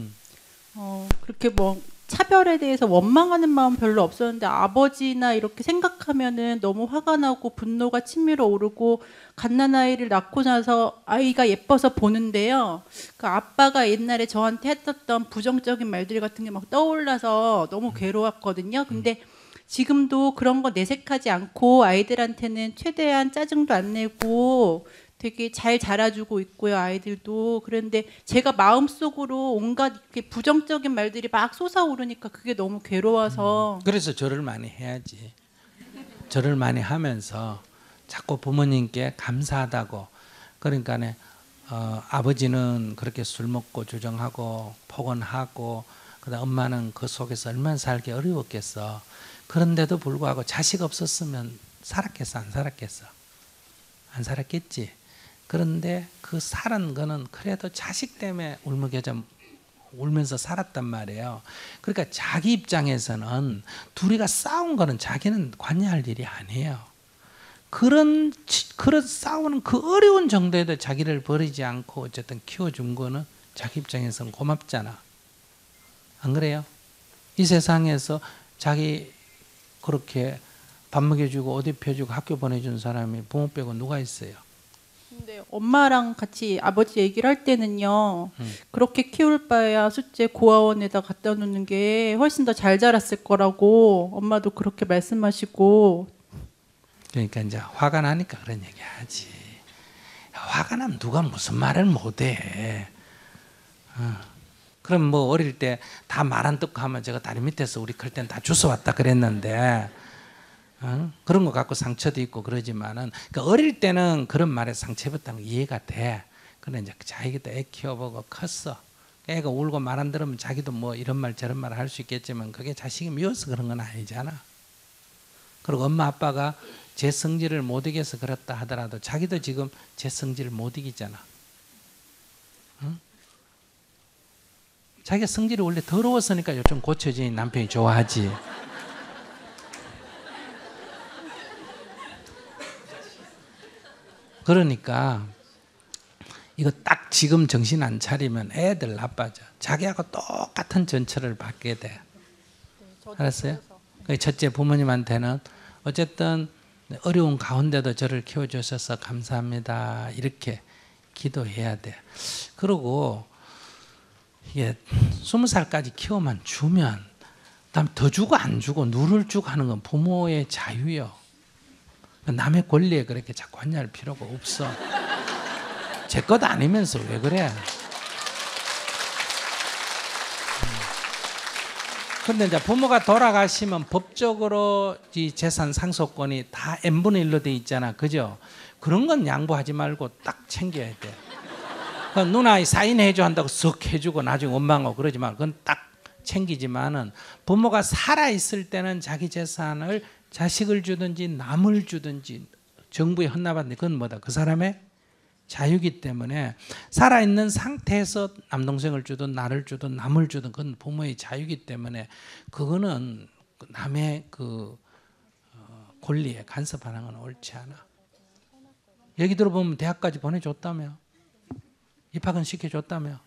그렇게 뭐 차별에 대해서 원망하는 마음 별로 없었는데 아버지나 이렇게 생각하면은 너무 화가 나고 분노가 치밀어 오르고 갓난아이를 낳고 나서 아이가 예뻐서 보는데요. 그 아빠가 옛날에 저한테 했었던 부정적인 말들 같은 게 막 떠올라서 너무 괴로웠거든요. 근데 지금도 그런 거 내색하지 않고 아이들한테는 최대한 짜증도 안 내고 되게 잘 자라주고 있고요, 아이들도. 그런데 제가 마음속으로 온갖 이렇게 부정적인 말들이 막 솟아오르니까 그게 너무 괴로워서. 그래서 절을 많이 해야지. 절을 많이 하면서 자꾸 부모님께 감사하다고. 그러니까 아버지는 그렇게 술 먹고 주정하고 폭언하고 그다음 엄마는 그 속에서 얼마나 살기 어려웠겠어. 그런데도 불구하고 자식 없었으면 살았겠어, 안 살았겠어? 안 살았겠지. 그런데 그 살은 거는 그래도 자식 때문에 울면서 살았단 말이에요. 그러니까 자기 입장에서는 둘이가 싸운 거는 자기는 관여할 일이 아니에요. 그런 싸우는 그 어려운 정도에도 자기를 버리지 않고 어쨌든 키워준 거는 자기 입장에서는 고맙잖아. 안 그래요? 이 세상에서 자기 그렇게 밥 먹여주고 옷 입혀주고 학교 보내준 사람이 부모 빼고 누가 있어요? 근데 엄마랑 같이 아버지 얘기를 할 때는요. 그렇게 키울 바에야 숫제 고아원에다 갖다 놓는 게 훨씬 더 잘 자랐을 거라고 엄마도 그렇게 말씀하시고. 그러니까 이제 화가 나니까 그런 얘기 하지. 화가 나면 누가 무슨 말을 못해. 그럼 뭐 어릴 때 다 말 안 듣고 하면 제가 다리 밑에서 우리 클 땐 다 주워왔다 그랬는데 그런 거 갖고 상처도 있고 그러지만은 그러니까 어릴 때는 그런 말에 상처받다는 거 이해가 돼. 근데 이제 자기도 애 키워보고 컸어. 애가 울고 말 안 들으면 자기도 뭐 이런 말 저런 말 할 수 있겠지만 그게 자식이 미워서 그런 건 아니잖아. 그리고 엄마 아빠가 제 성질을 못 이겨서 그렇다 하더라도 자기도 지금 제 성질을 못 이기잖아. 응? 자기가 성질이 원래 더러웠으니까 좀 고쳐지니 남편이 좋아하지. 그러니까 이거 딱 지금 정신 안 차리면 애들 나빠져. 자기하고 똑같은 전철을 받게 돼. 알았어요? 첫째, 부모님한테는 어쨌든 어려운 가운데도 저를 키워주셔서 감사합니다. 이렇게 기도해야 돼. 그리고 이게 20살까지 키워만 주면 그다음 더 주고 안 주고 누를 주고 하는 건 부모의 자유요. 남의 권리에 그렇게 자꾸 관여할 필요가 없어. 제 것 아니면서 왜 그래? 그런데 이제 부모가 돌아가시면 법적으로 이 재산 상속권이 다 n분의 1로 돼 있잖아. 그죠? 그런 건 양보하지 말고 딱 챙겨야 돼. 누나 사인해줘 한다고 쓱 해주고 나중에 원망하고 그러지 말고 그건 딱 챙기지만은 부모가 살아있을 때는 자기 재산을 자식을 주든지 남을 주든지 정부에 헌납하는데 그건 뭐다? 그 사람의 자유기 때문에 살아있는 상태에서 남동생을 주든 나를 주든 남을 주든 그건 부모의 자유기 때문에 그거는 남의 그 권리에 간섭하는 건 옳지 않아. 얘기 들어보면 대학까지 보내줬다며. 입학은 시켜줬다며.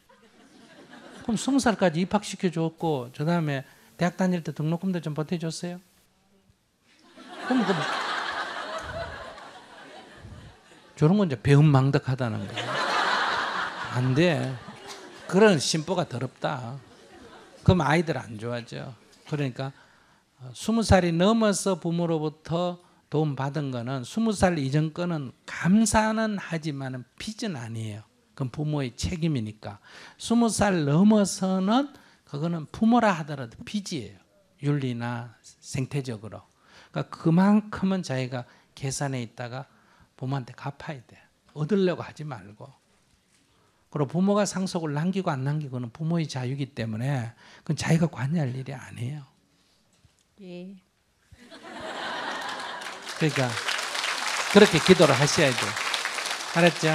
그럼 20살까지 입학시켜줬고 저 다음에 대학 다닐 때 등록금도 좀 보태줬어요? 그럼 저런 건 이제 배은망덕하다는 거야. 안 돼. 그런 심보가 더럽다. 그럼 아이들 안 좋아져. 그러니까 20살이 넘어서 부모로부터 도움 받은 거는 20살 이전 거는 감사는 하지만 빚은 아니에요. 그건 부모의 책임이니까. 20살 넘어서는 그거는 부모라 하더라도 빚이에요. 윤리나 생태적으로. 그러니까 그만큼은 자기가 계산해 있다가 부모한테 갚아야 돼. 얻으려고 하지 말고. 그리고 부모가 상속을 남기고 안 남기고는 부모의 자유이기 때문에 그건 자기가 관여할 일이 아니에요. 예. 그러니까 그렇게 기도를 하셔야 돼. 알았죠?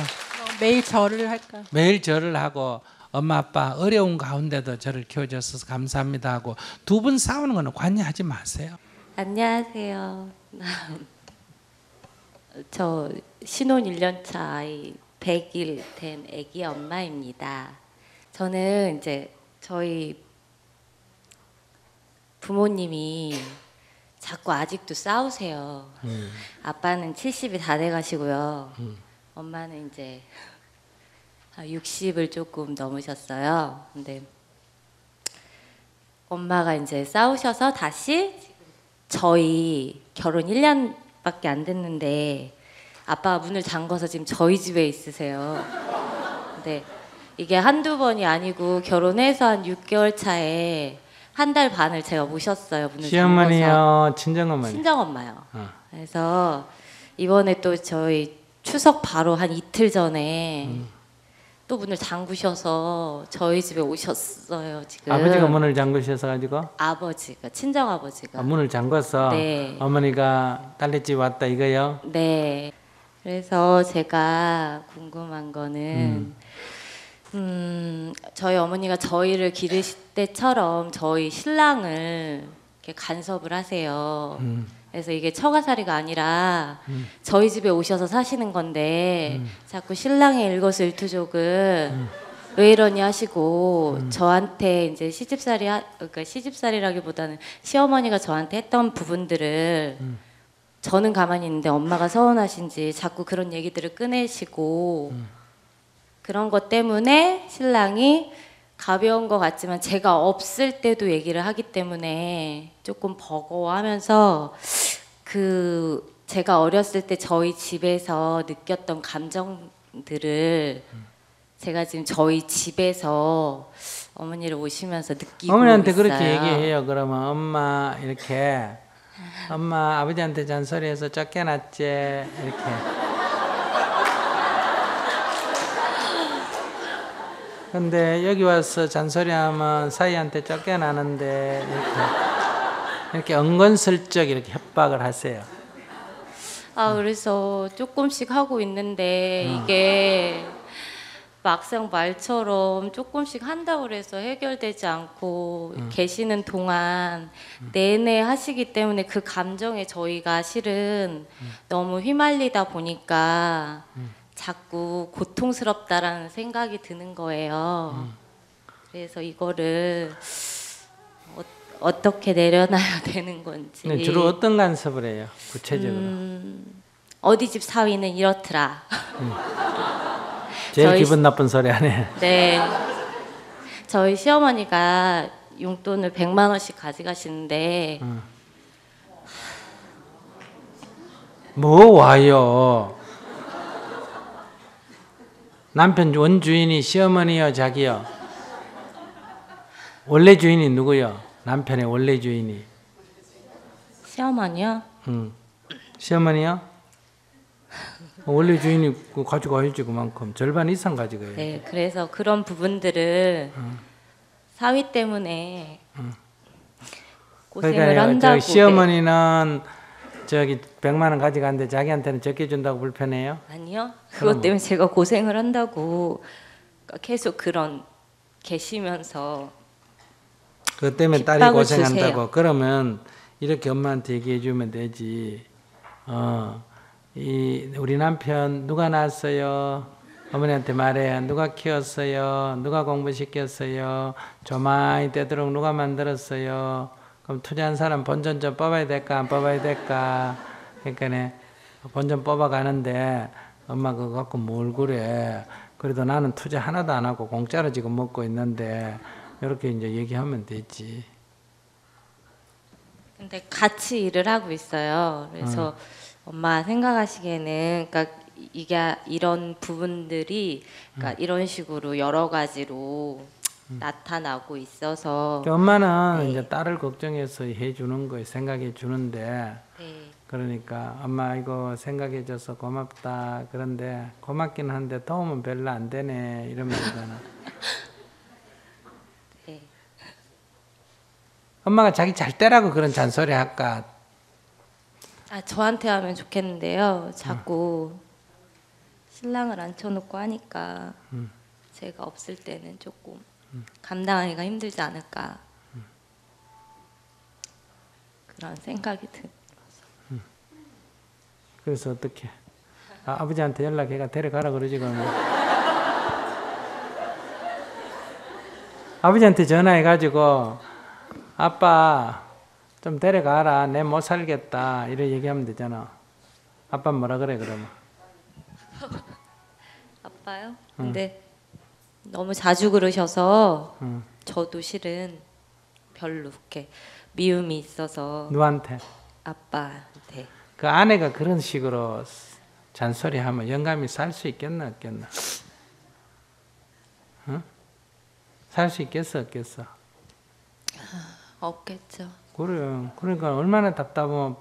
매일 절을 할까? 매일 절을 하고 엄마 아빠 어려운 가운데도 저를 키워줘서 감사합니다 하고 두 분 싸우는 거는 관여하지 마세요. 안녕하세요. 저 신혼 1년차 아이 100일 된 아기 엄마입니다. 저는 이제 저희 부모님이 자꾸 아직도 싸우세요. 아빠는 70이 다 돼가시고요. 엄마는 이제 60을 조금 넘으셨어요. 근데 엄마가 이제 싸우셔서 다시 저희 결혼 1년밖에 안 됐는데 아빠가 문을 잠궈서 지금 저희 집에 있으세요. 근데 이게 한두 번이 아니고 결혼해서 한 6개월 차에 한 달 반을 제가 모셨어요. 문을 시어머니요, 친정어머니? 친정엄마요. 그래서 이번에 또 저희 추석 바로 한 이틀 전에 또 문을 잠그셔서 저희 집에 오셨어요. 지금 아버지가 문을 잠그셔서 가지고? 아버지가, 친정아버지가 문을 잠궈서 네. 어머니가 딸네 집 왔다 이거요? 네. 그래서 제가 궁금한 거는 저희 어머니가 저희를 기르실 때처럼 저희 신랑을 이렇게 간섭을 하세요. 그래서 이게 처가살이가 아니라 저희 집에 오셔서 사시는 건데 자꾸 신랑의 일거수일투족은 왜 이러니 하시고 저한테 이제 그러니까 시집살이라기보다는 시어머니가 저한테 했던 부분들을 저는 가만히 있는데 엄마가 서운하신지 자꾸 그런 얘기들을 꺼내시고 그런 것 때문에 신랑이 가벼운 것 같지만 제가 없을 때도 얘기를 하기 때문에 조금 버거워하면서 제가 어렸을 때 저희 집에서 느꼈던 감정들을 제가 지금 저희 집에서 어머니를 오시면서 느끼고 어머니한테 있어요. 그렇게 얘기해요. 그러면 엄마 이렇게 엄마 아버지한테 잔소리해서 쫓겨났지 이렇게. 근데 여기 와서 잔소리하면 사이한테 쫓겨나는데 이렇게. 이렇게 은근슬쩍 이렇게 협박을 하세요. 그래서 조금씩 하고 있는데 이게 막상 말처럼 조금씩 한다고 해서 해결되지 않고 계시는 동안 내내 하시기 때문에 그 감정에 저희가 실은 너무 휘말리다 보니까 자꾸 고통스럽다라는 생각이 드는 거예요. 그래서 이거를 어떻게 내려놔야 되는 건지. 네, 주로 어떤 간섭을 해요? 구체적으로. 어디 집 사위는 이렇더라. 제일 기분 나쁜 소리 하네. 네. 저희 시어머니가 용돈을 100만 원씩 가져가시는데 뭐 와요? 남편 원주인이 시어머니요, 자기요? 원래 주인이 누구요? 남편의 원래 주인이. 시어머니요? 시어머니요? 원래 주인이 가져가야지 그만큼. 절반 이상 가져가야지. 네, 그래서 그런 부분들을 사위 때문에 고생을 그러니까요, 한다고. 시어머니는 저기 100만 원 가져갔는데 자기한테는 적게 준다고 불편해요? 아니요. 그것 때문에 제가 고생을 한다고 계속 그런 계시면서 그것 때문에 딸이 핍박을 고생한다고. 주세요. 그러면 이렇게 엄마한테 얘기해 주면 되지. 우리 남편 누가 낳았어요? 어머니한테 말해. 누가 키웠어요? 누가 공부시켰어요? 조마이 되도록 누가 만들었어요? 그럼 투자한 사람 본전 좀 뽑아야 될까 안 뽑아야 될까? 그러니까 본전 뽑아가는데 엄마 그거 갖고 뭘 그래? 그래도 나는 투자 하나도 안 하고 공짜로 지금 먹고 있는데 이렇게 이제 얘기하면 되지. 근데 같이 일을 하고 있어요. 그래서 엄마 생각하시기에는 그러니까 이게 이런 부분들이 그러니까 이런 식으로 여러 가지로 나타나고 있어서 엄마는 네. 이제 딸을 걱정해서 해주는 거에 생각해 주는데 네. 그러니까 엄마 이거 생각해 줘서 고맙다. 그런데 고맙긴 한데 도움은 별로 안 되네 이런 말이잖아. 네. 엄마가 자기 잘 때라고 그런 잔소리 할까? 저한테 하면 좋겠는데요. 자꾸 신랑을 앉혀놓고 하니까 제가 없을 때는 조금 감당하기가 힘들지 않을까 그런 생각이 들어서. 그래서 어떻게? 아버지한테 연락해가 데려가라 그러지 그러면. 아버지한테 전화해가지고 아빠 좀 데려가라. 내 못 살겠다. 이래 얘기하면 되잖아. 아빠 뭐라 그래 그러면? 아빠요? 근데 너무 자주 그러셔서 저도 실은 별로 그렇게 미움이 있어서. 누구한테? 아빠한테. 그 아내가 그런 식으로 잔소리하면 영감이 살 수 있겠나 없겠나? 어? 살 수 있겠어 없겠어? 없겠죠. 그래. 그러니까 얼마나 답답하면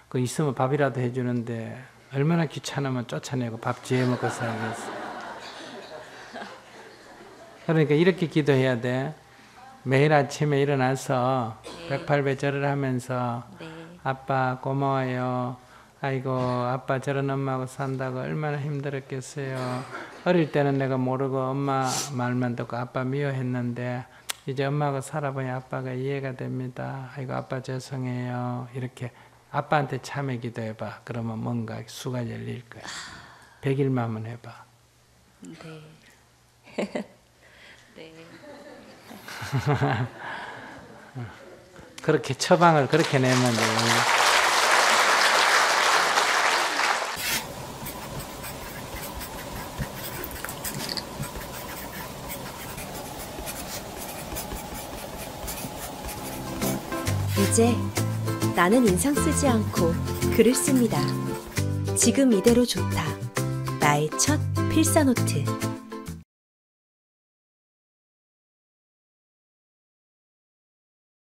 그 있으면 밥이라도 해주는데 얼마나 귀찮으면 쫓아내고 밥 지혜 먹고 살겠어. 그러니까 이렇게 기도해야 돼. 매일 아침에 일어나서 108배 절을 하면서 아빠 고마워요. 아이고 아빠 저런 엄마하고 산다고 얼마나 힘들었겠어요. 어릴 때는 내가 모르고 엄마 말만 듣고 아빠 미워했는데 이제 엄마하고 살아보니 아빠가 이해가 됩니다. 아이고 아빠 죄송해요. 이렇게 아빠한테 참회 기도해봐. 그러면 뭔가 수가 열릴 거야. 100일만 한번 해봐. 네. 네. 그렇게 처방을 그렇게 내면 돼요. 이제 나는 인상 쓰지 않고 글을 씁니다. 지금 이대로 좋다. 나의 첫 필사노트.